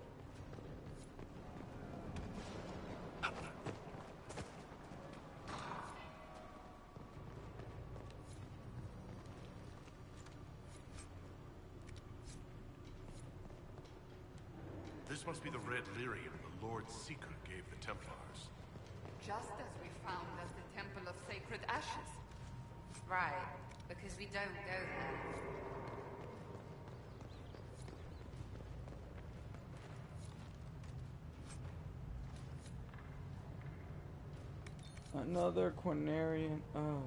This must be the red lyrium the Lord Seeker gave the Templars. Just as we found at the Temple of Sacred Ashes. Right, because we don't go there. Another Quinarian. Oh.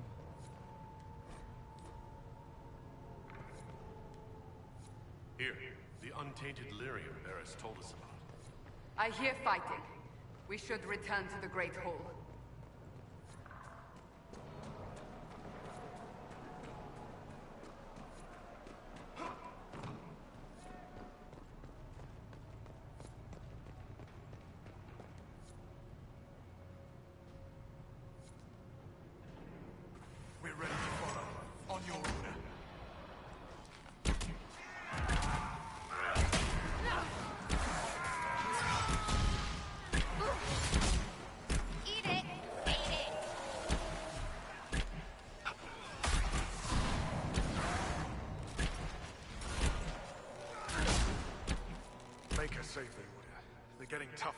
Here, the untainted lyrium Varys told us about. I hear fighting. We should return to the Great Hall. We're ready to follow. On your order. Eat it! Eat it! Make her save the order. They're getting tougher.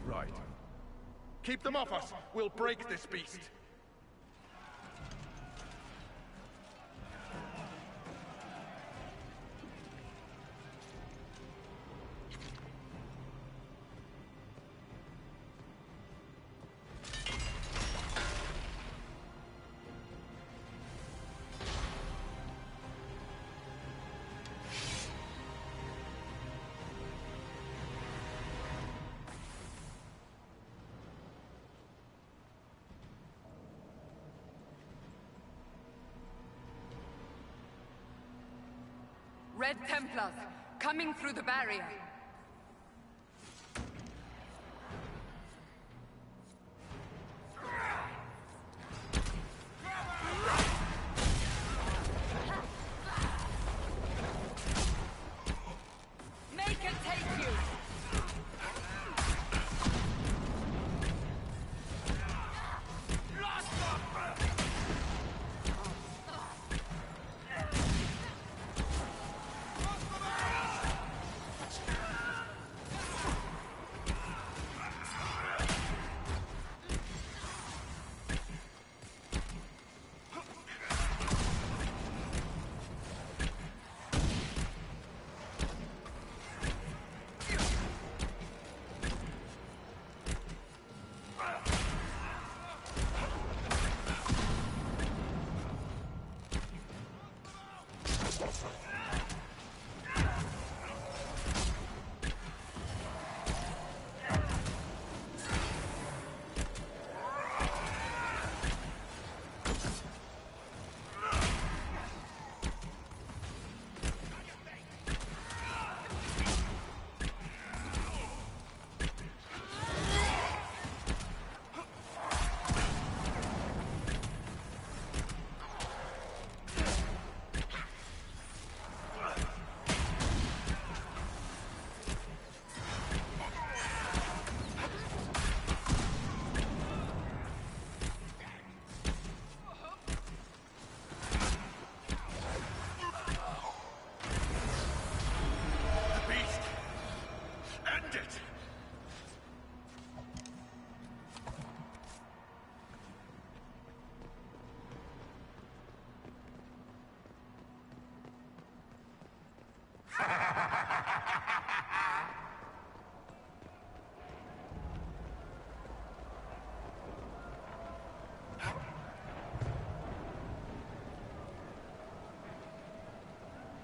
Right. Keep them off us! We'll break this beast! Red Templars, coming through the barrier. Make it take you!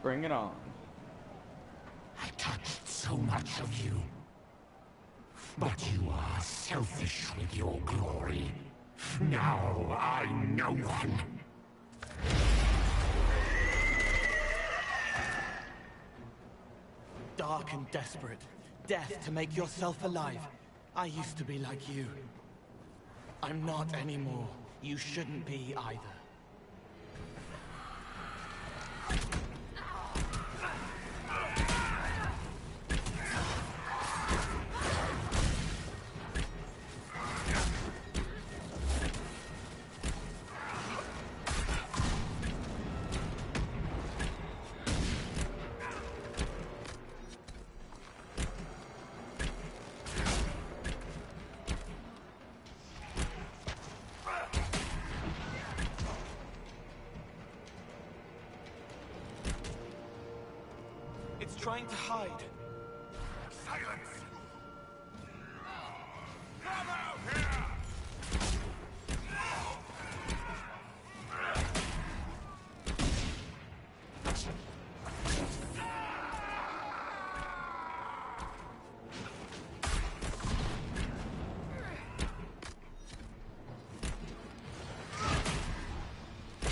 Bring it on. I touched so much of you. But you are selfish with your glory. Now I know one. dark and desperate. Death to make yourself alive. I used to be like you. I'm not anymore. You shouldn't be either. Trying to hide. Silence! Come out here!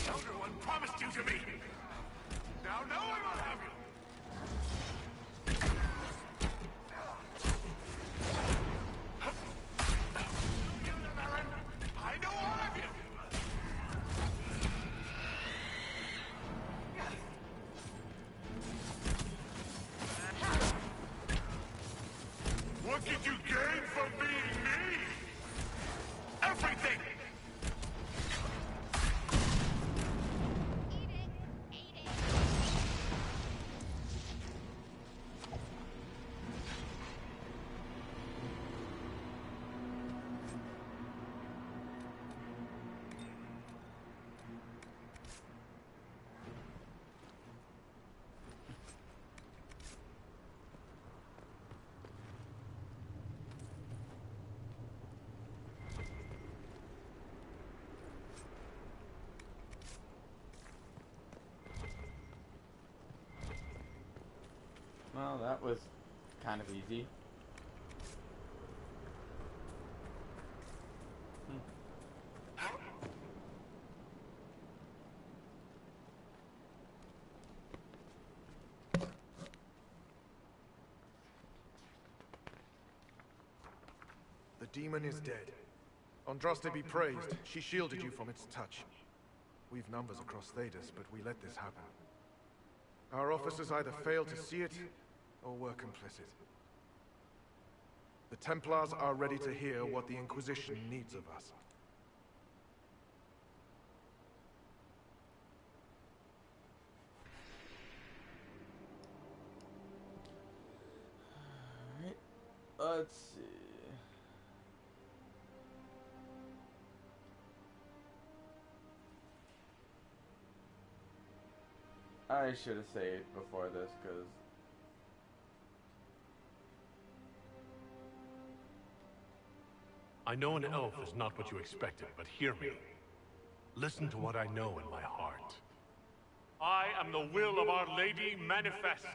Elder One promised you to me! Now no one will have you! What did you gain from being me? Everything! Well, that was kind of easy. The demon is dead. Andraste be praised. She shielded you from its touch. We've numbers across Thedas, but we let this happen. Our officers either failed to see it, or were complicit. The Templars are ready to hear what the Inquisition needs of us. Alright, let's see. I should have saved before this, because I know an elf is not what you expected, but hear me. Listen to what I know in my heart. I am the will of Our Lady manifest.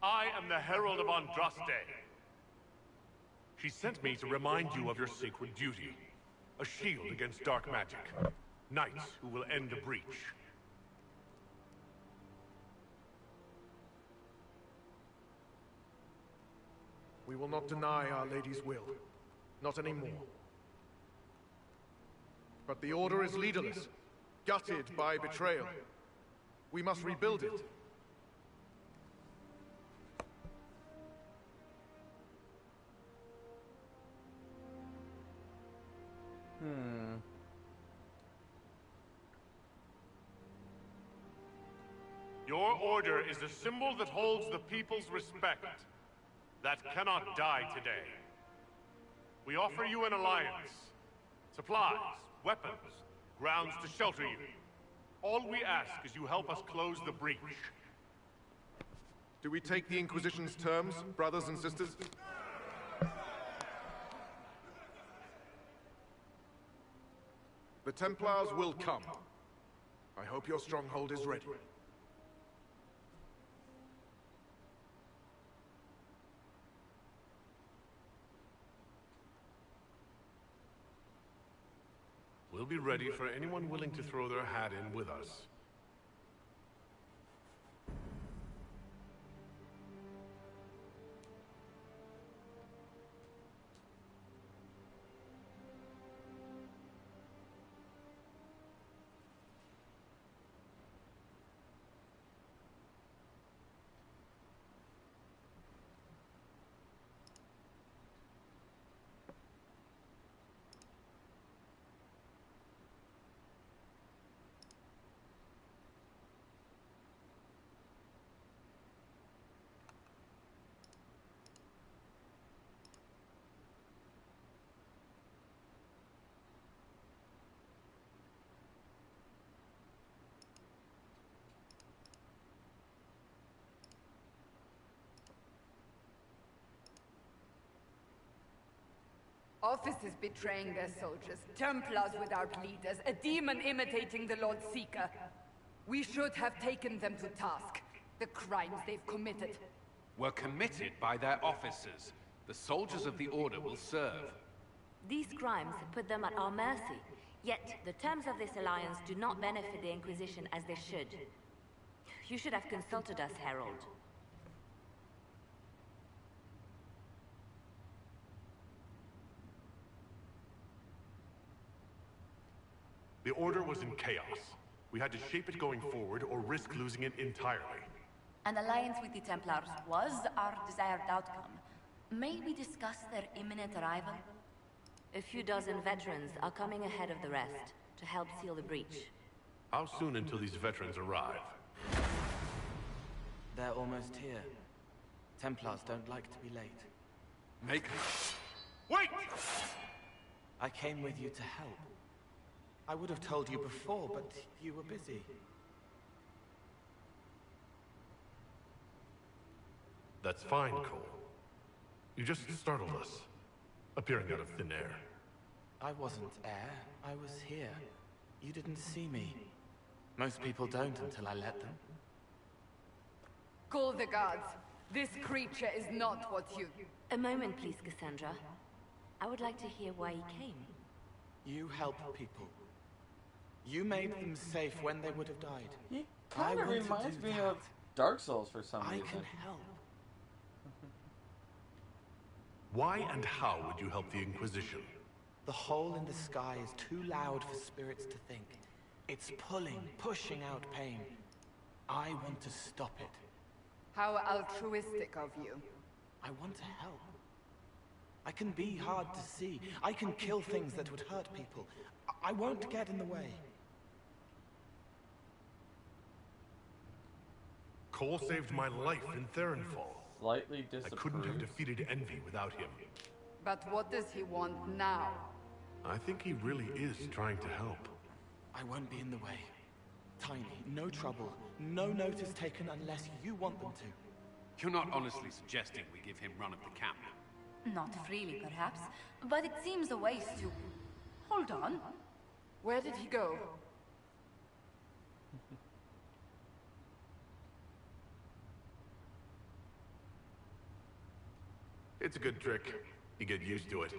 I am the Herald of Andraste. She sent me to remind you of your sacred duty. A shield against dark magic. Knights who will end a breach. We will not deny Our Lady's will. Not anymore. But the Order is leaderless, gutted by betrayal. We must rebuild it. Your order is a symbol that holds the people's respect. That cannot die today. We offer you an alliance. Supplies, weapons, grounds to shelter you. All we ask is you help us close the breach. Do we take the Inquisition's terms, brothers and sisters? The Templars will come. I hope your stronghold is ready. We'll be ready for anyone willing to throw their hat in with us. Officers betraying their soldiers, Templars without leaders, a demon imitating the Lord Seeker. We should have taken them to task. The crimes they've committed. Were committed by their officers. The soldiers of the Order will serve. These crimes put them at our mercy. Yet, the terms of this alliance do not benefit the Inquisition as they should. You should have consulted us, Herald. The Order was in chaos. We had to shape it going forward or risk losing it entirely. An alliance with the Templars was our desired outcome. May we discuss their imminent arrival? A few dozen veterans are coming ahead of the rest to help seal the breach. How soon until these veterans arrive? They're almost here. Templars don't like to be late. Make... Wait! I came with you to help. I would have told you before, but you were busy. That's fine, Cole. You just startled us, appearing out of thin air. I wasn't air. I was here. You didn't see me. Most people don't until I let them. Call the guards. This creature is not what you... A moment, please, Cassandra. I would like to hear why he came. You help people. You made them safe when they would have died. He kind of reminds me of Dark Souls for some reason. I can help. Why and how would you help the Inquisition? The hole in the sky is too loud for spirits to think. It's pulling, pushing out pain. I want to stop it. How altruistic of you. I want to help. I can be hard to see. I can kill things that would hurt people. I won't get in the way. Cole saved my life in Theronfall. Slightly disapproves. I couldn't have defeated Envy without him. But what does he want now? I think he really is trying to help. I won't be in the way. Tiny, no trouble, no notice taken unless you want them to. You're not honestly suggesting we give him run of the camp? Not freely, perhaps, but it seems a waste to... Hold on. Where did he go? It's a good trick. You get used to it.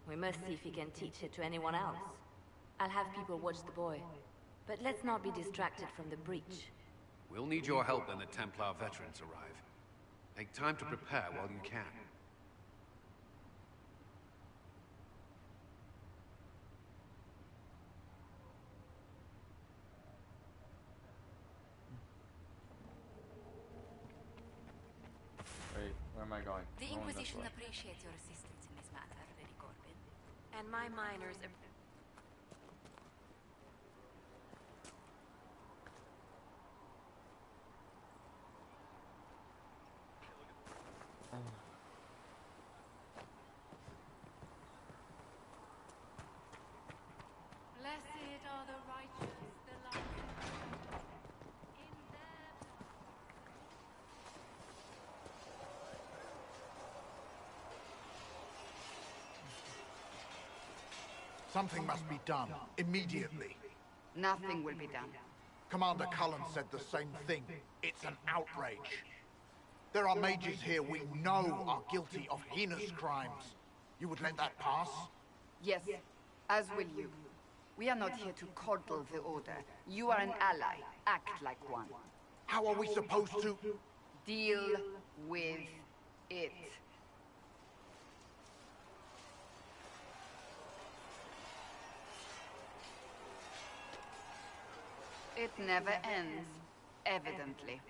We must see if he can teach it to anyone else. I'll have people watch the boy. But let's not be distracted from the breach. We'll need your help when the Templar veterans arrive. Take time to prepare while you can. Wait, where am I going? The Going this Inquisition way. appreciates your assistance in this matter, Lady Corbin. And my miners... Blessed are the righteous, the light in their Something must be done, immediately. Nothing will be done. Commander Cullen said the same thing. It's an outrage. There are mages here we know are guilty of heinous crimes. You would let that pass? Yes, as will you. We are not here to coddle the Order. You are an ally. Act like one. How are we supposed to... Deal with it. It never ends, evidently.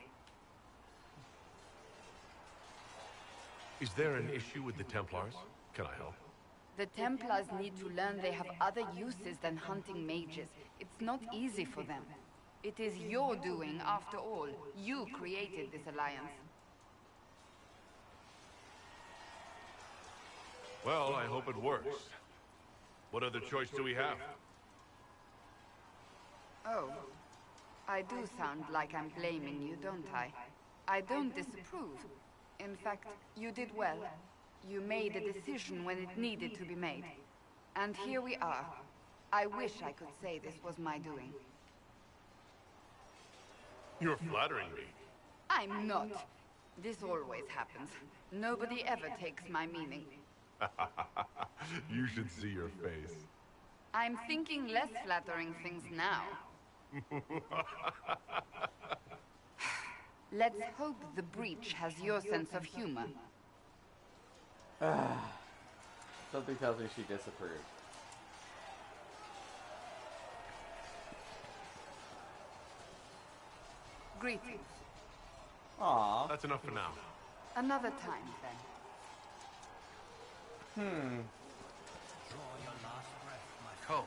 Is there an issue with the Templars? Can I help? The Templars need to learn they have other uses than hunting mages. It's not easy for them. It is your doing, after all. You created this alliance. Well, I hope it works. What other choice do we have? Oh. I do sound like I'm blaming you, don't I? I don't disapprove. In fact, you did well. You made a decision when it needed to be made. And here we are. I wish I could say this was my doing. You're flattering me. I'm not. This always happens. Nobody ever takes my meaning. You should see your face. I'm thinking less flattering things now. Let's hope the breach has your sense of humor. Something tells me she disapproved. Greetings. Aww. That's enough for now. Another time, then. Cole, or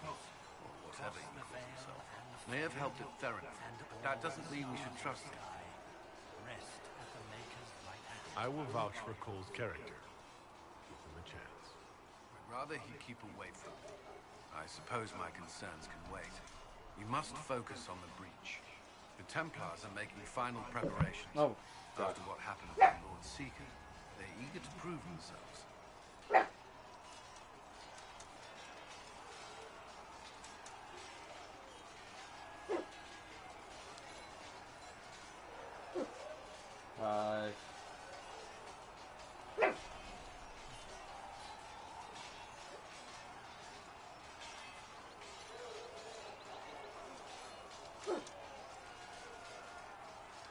whatever you call yourself, may have helped at Theron. That doesn't mean we should trust him. I will vouch for Cole's character. Give him a chance. I'd rather he keep away from me. I suppose my concerns can wait. You must focus on the breach. The Templars are making final preparations. Oh, God. After what happened with Lord Seeker, they're eager to prove themselves.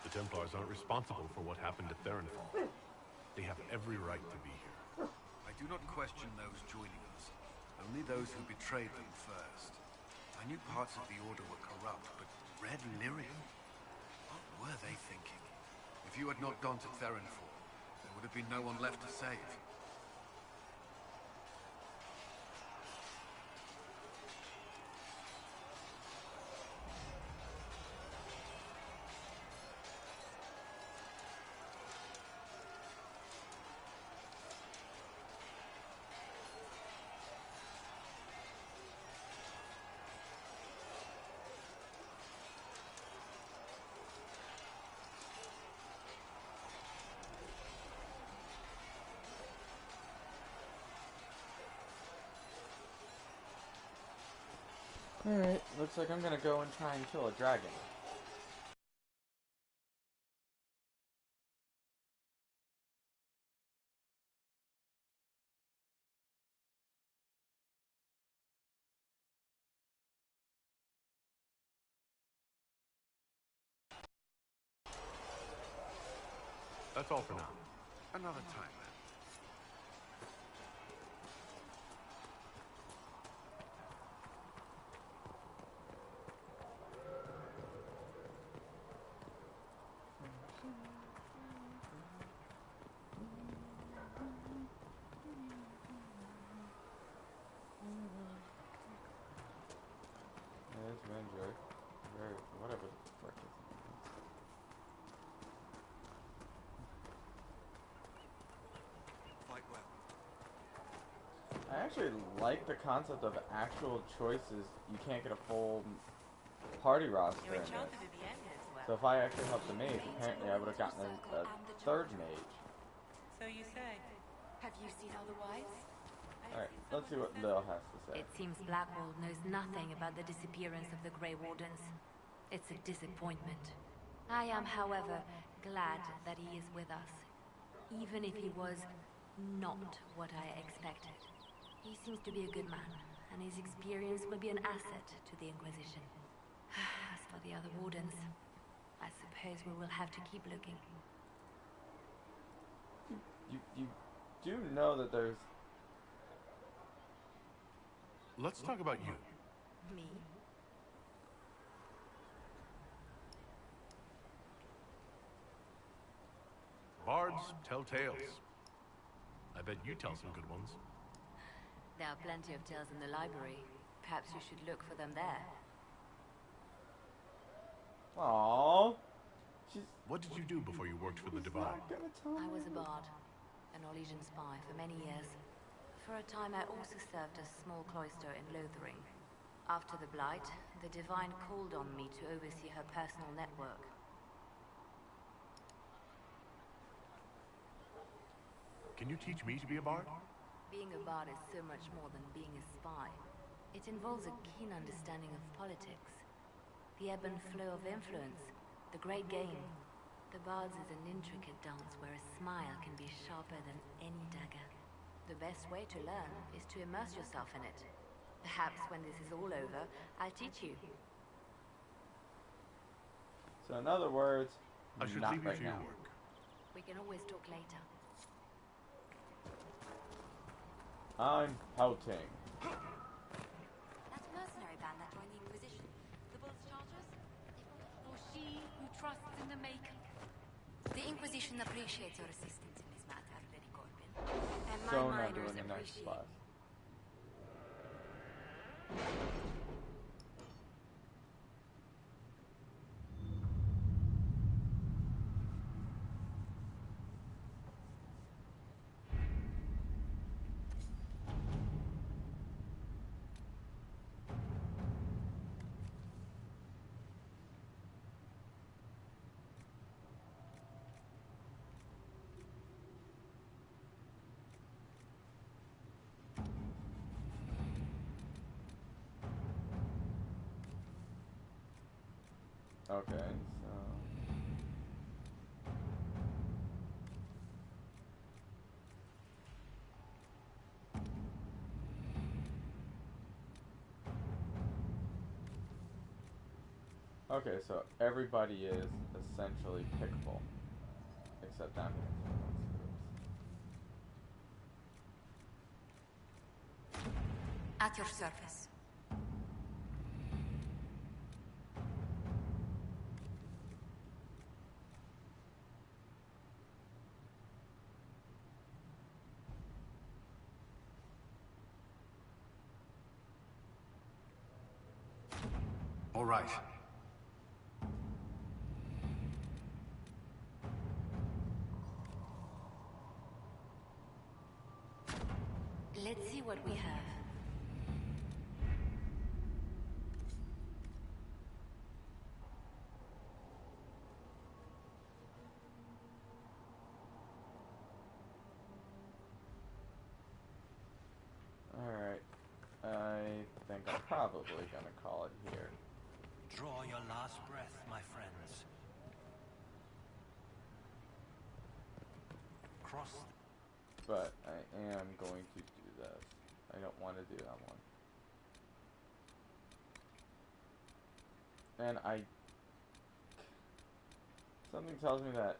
The Templars aren't responsible for what happened at Theronfall. They have every right to be here. I do not question those joining us. Only those who betrayed them first. I knew parts of the Order were corrupt, but Red Lyrium? What were they thinking? If you had not gone to Theronfall, there would have been no one left to save. Alright, looks like I'm gonna go and try and kill a dragon. That's all for now. Another time, then. There's Ranger. Whatever the frick is. Fight well. I actually like the concept of actual choices. You can't get a full party roster in this. So if I actually helped the mage, apparently I would have gotten a third mage. So you say. Have you seen otherwise? Alright, let's see what Lil has to say. It seems Blackwall knows nothing about the disappearance of the Grey Wardens. It's a disappointment. I am, however, glad that he is with us, even if he was not what I expected. He seems to be a good man, and his experience will be an asset to the Inquisition. As for the other Wardens, I suppose we will have to keep looking. You do know that there's... Let's talk about you. Me? Bards tell tales. I bet you tell some good ones. There are plenty of tales in the library. Perhaps you should look for them there. Aww. What did you do before you worked for the Divine? I was a bard, an Orlesian spy for many years. For a time I also served a small cloister in Lothering. After the Blight, the Divine called on me to oversee her personal network. Can you teach me to be a bard? Being a bard is so much more than being a spy. It involves a keen understanding of politics, the ebb and flow of influence, the great game. The bard's is an intricate dance where a smile can be sharper than any dagger. The best way to learn is to immerse yourself in it. Perhaps when this is all over, I'll teach you. So in other words, I should not leave you right to your now. work. We can always talk later. I'm pouting. That mercenary band that joined the Inquisition. The Bull's chargers? Or she who trusts in the Maker? The Inquisition appreciates your assistance in this matter, Lady Corbin. And my So not miners doing the next appreciate. class. Okay, so... Okay, so everybody is essentially pickable. Except down here. At your service. All right. Let's see what we have. Alright. I think I'm probably gonna call it here. Draw your last breath, my friends. Cross. But I am going to do this. I don't want to do that one. And something tells me that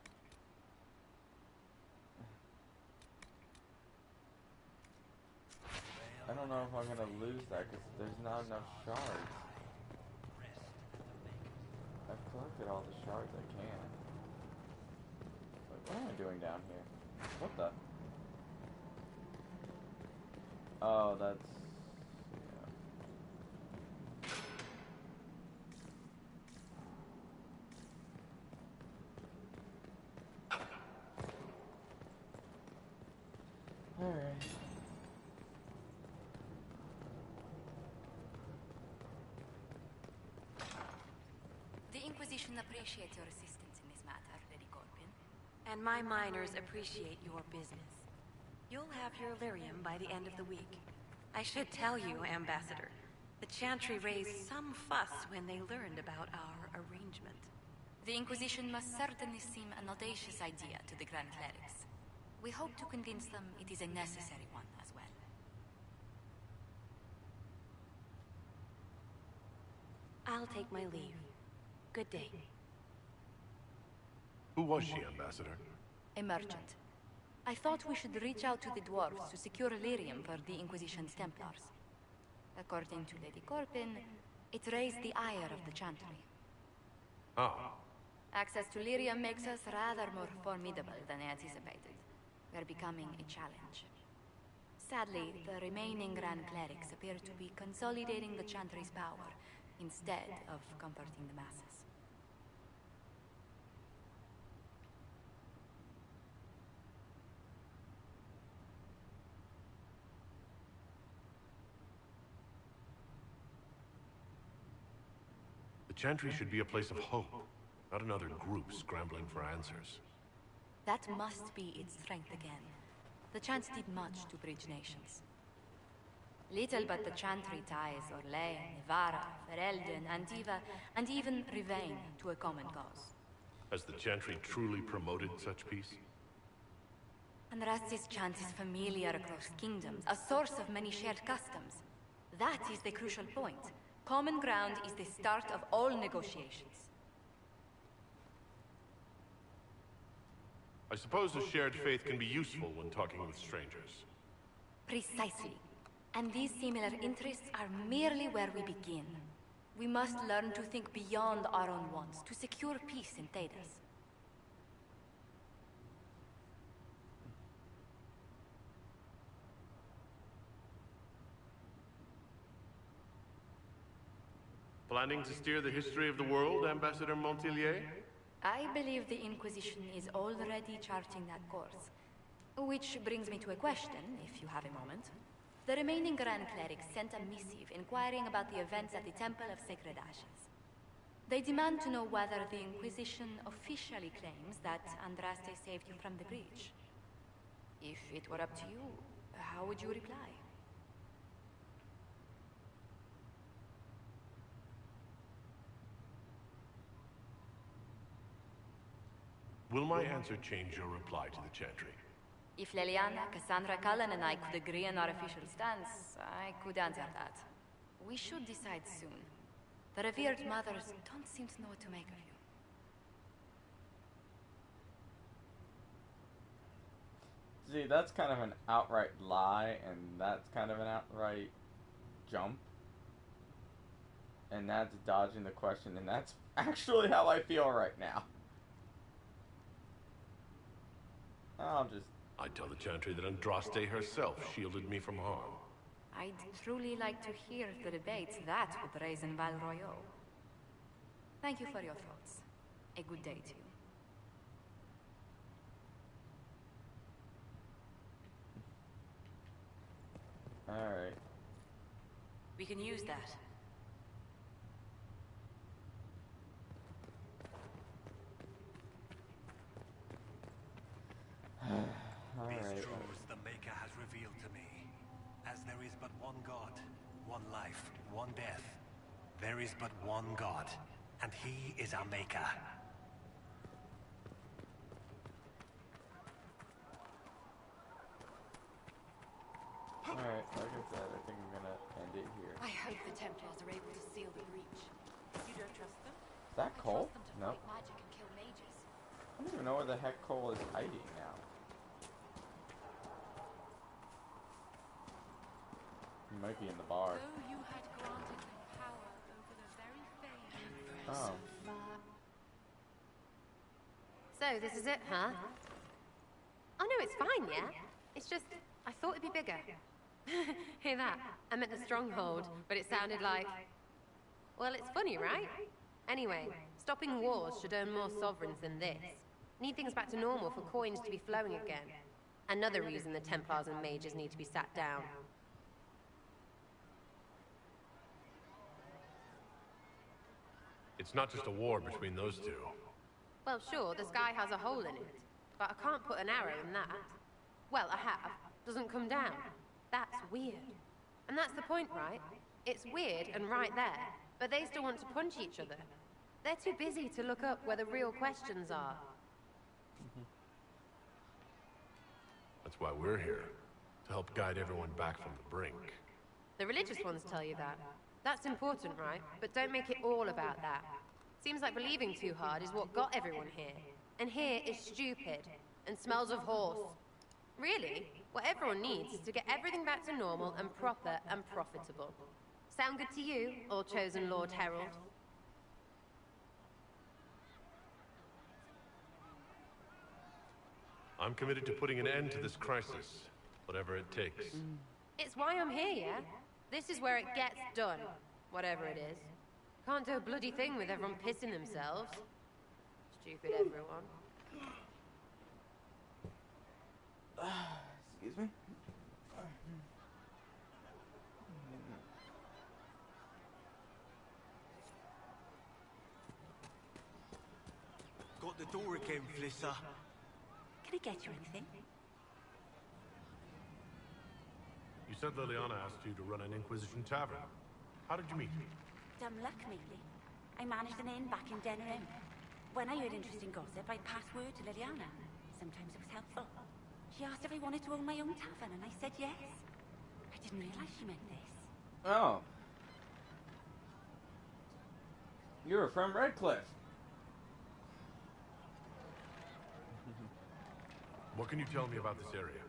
I don't know if I'm gonna lose that because there's not enough shards. I've collected all the shards I can. Like, what am I doing down here? What the? Oh, that's... yeah. Alright. The Inquisition appreciates your assistance in this matter, Lady Corbin. And my miners appreciate your business. You'll have your lyrium by the end of the week. I should tell you, Ambassador, the Chantry raised some fuss when they learned about our arrangement. The Inquisition must certainly seem an audacious idea to the Grand Clerics. We hope to convince them it is a necessary one as well. I'll take my leave. Good day. Who was she, Ambassador? A merchant. I thought we should reach out to the dwarves to secure lyrium for the Inquisition's Templars. According to Lady Corbin, it raised the ire of the Chantry. Oh. Access to lyrium makes us rather more formidable than anticipated. We're becoming a challenge. Sadly, the remaining Grand Clerics appear to be consolidating the Chantry's power instead of comforting the masses. The Chantry should be a place of hope, not another group scrambling for answers. That must be its strength again. the chant did much to bridge nations. Little but the chantry ties Orlais, Nivara, Ferelden, Antiva, and even Rivain to a common cause. Has the Chantry truly promoted such peace? Andraste's chant is familiar across kingdoms, a source of many shared customs. That is the crucial point. Common ground is the start of all negotiations. I suppose a shared faith can be useful when talking with strangers. Precisely. And these similar interests are merely where we begin. We must learn to think beyond our own wants to secure peace in Thedas. Planning to steer the history of the world, Ambassador Montilier? I believe the Inquisition is already charting that course. Which brings me to a question, if you have a moment. The remaining Grand Clerics sent a missive inquiring about the events at the Temple of Sacred Ashes. They demand to know whether the Inquisition officially claims that Andraste saved you from the breach. If it were up to you, how would you reply? Will my answer change your reply to the Chantry? If Leliana, Cassandra Cullen, and I could agree on our official stance, I could answer that. We should decide soon. The revered mothers don't seem to know what to make of you. See, that's kind of an outright lie, and that's kind of an outright jump. And that's dodging the question, and that's actually how I feel right now. I'd tell the Chantry that Andraste herself shielded me from harm. I'd truly like to hear the debates that would raise in Val Royeaux. Thank you for your thoughts. A good day to you. Alright. We can use that. These truths the Maker has revealed to me. As there is but one God, one life, one death. There is but one God, and He is our Maker. Alright, like I said, I think I'm gonna end it here. I hope the Templars are able to seal the breach. You don't trust them? Is that Cole? No. Magic and kill mages. I don't even know where the heck Cole is hiding now. He might be in the bar. Though you had granted them power over the very fame. Oh. So, this is it, huh? Oh no, it's fine, yeah? It's just, I thought it'd be bigger. Hear that? I meant the stronghold, but it sounded like... Well, it's funny, right? Anyway, stopping wars should earn more sovereigns than this. Need things back to normal for coins to be flowing again. Another reason the Templars and mages need to be sat down. It's not just a war between those two. Well, sure, the sky has a hole in it, but I can't put an arrow in that. Well, I have. Doesn't come down. That's weird. And that's the point, right? It's weird and right there, but they still want to punch each other. They're too busy to look up where the real questions are. That's why we're here. To help guide everyone back from the brink. The religious ones tell you that. That's important, right? But don't make it all about that. Seems like believing too hard is what got everyone here. And here is stupid, and smells of horse. Really, what everyone needs is to get everything back to normal and proper and profitable. Sound good to you, all chosen Lord Herald? I'm committed to putting an end to this crisis, whatever it takes. It's why I'm here, yeah? This is where it gets done, whatever it is. Can't do a bloody thing with everyone pissing themselves. Stupid everyone. Excuse me? Got the door again, Flissa. Can I get you anything? You said Liliana asked you to run an Inquisition tavern. How did you meet? Dumb luck, mainly. I managed an inn back in Denerim. When I heard interesting gossip, I'd pass word to Liliana. Sometimes it was helpful. She asked if I wanted to own my own tavern, and I said yes. I didn't realize she meant this. Oh. You were from Redcliffe. What can you tell me about this area?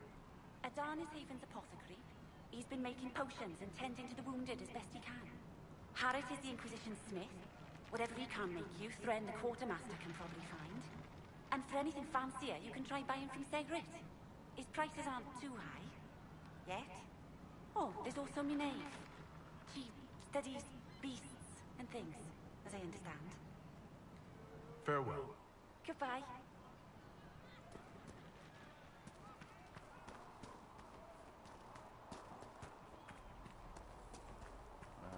Adan is Haven's apothecary. He's been making potions and tending to the wounded as best he can. Harrit is the Inquisition smith. Whatever he can make you, Thren the quartermaster can probably find. And for anything fancier, you can try buying from Segrit. His prices aren't too high. Yet. Oh, there's also Minave. She studies beasts and things, as I understand. Farewell. Goodbye.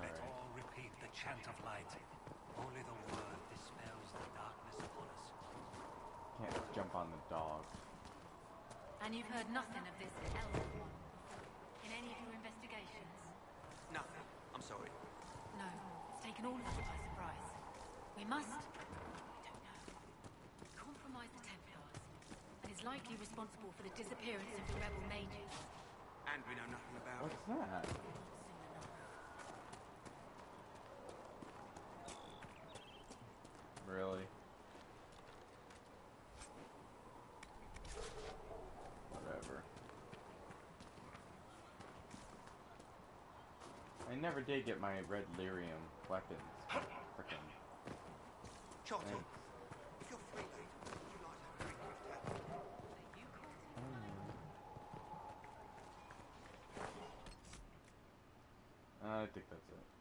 Let all repeat the chant of light. Only the word dispels the darkness upon us. Can't jump on the dog. And you've heard nothing of this elder one in any of your investigations? Nothing. I'm sorry. No, it's taken all of us by surprise. We must, I don't know, compromise the Templars, and is likely responsible for the disappearance of the rebel mages. And we know nothing about What's that? Really? Whatever. I never did get my red lyrium weapons. Frickin'. Chotto, Thanks. if you're free later, would you like to have a drink with Dad? I think that's it.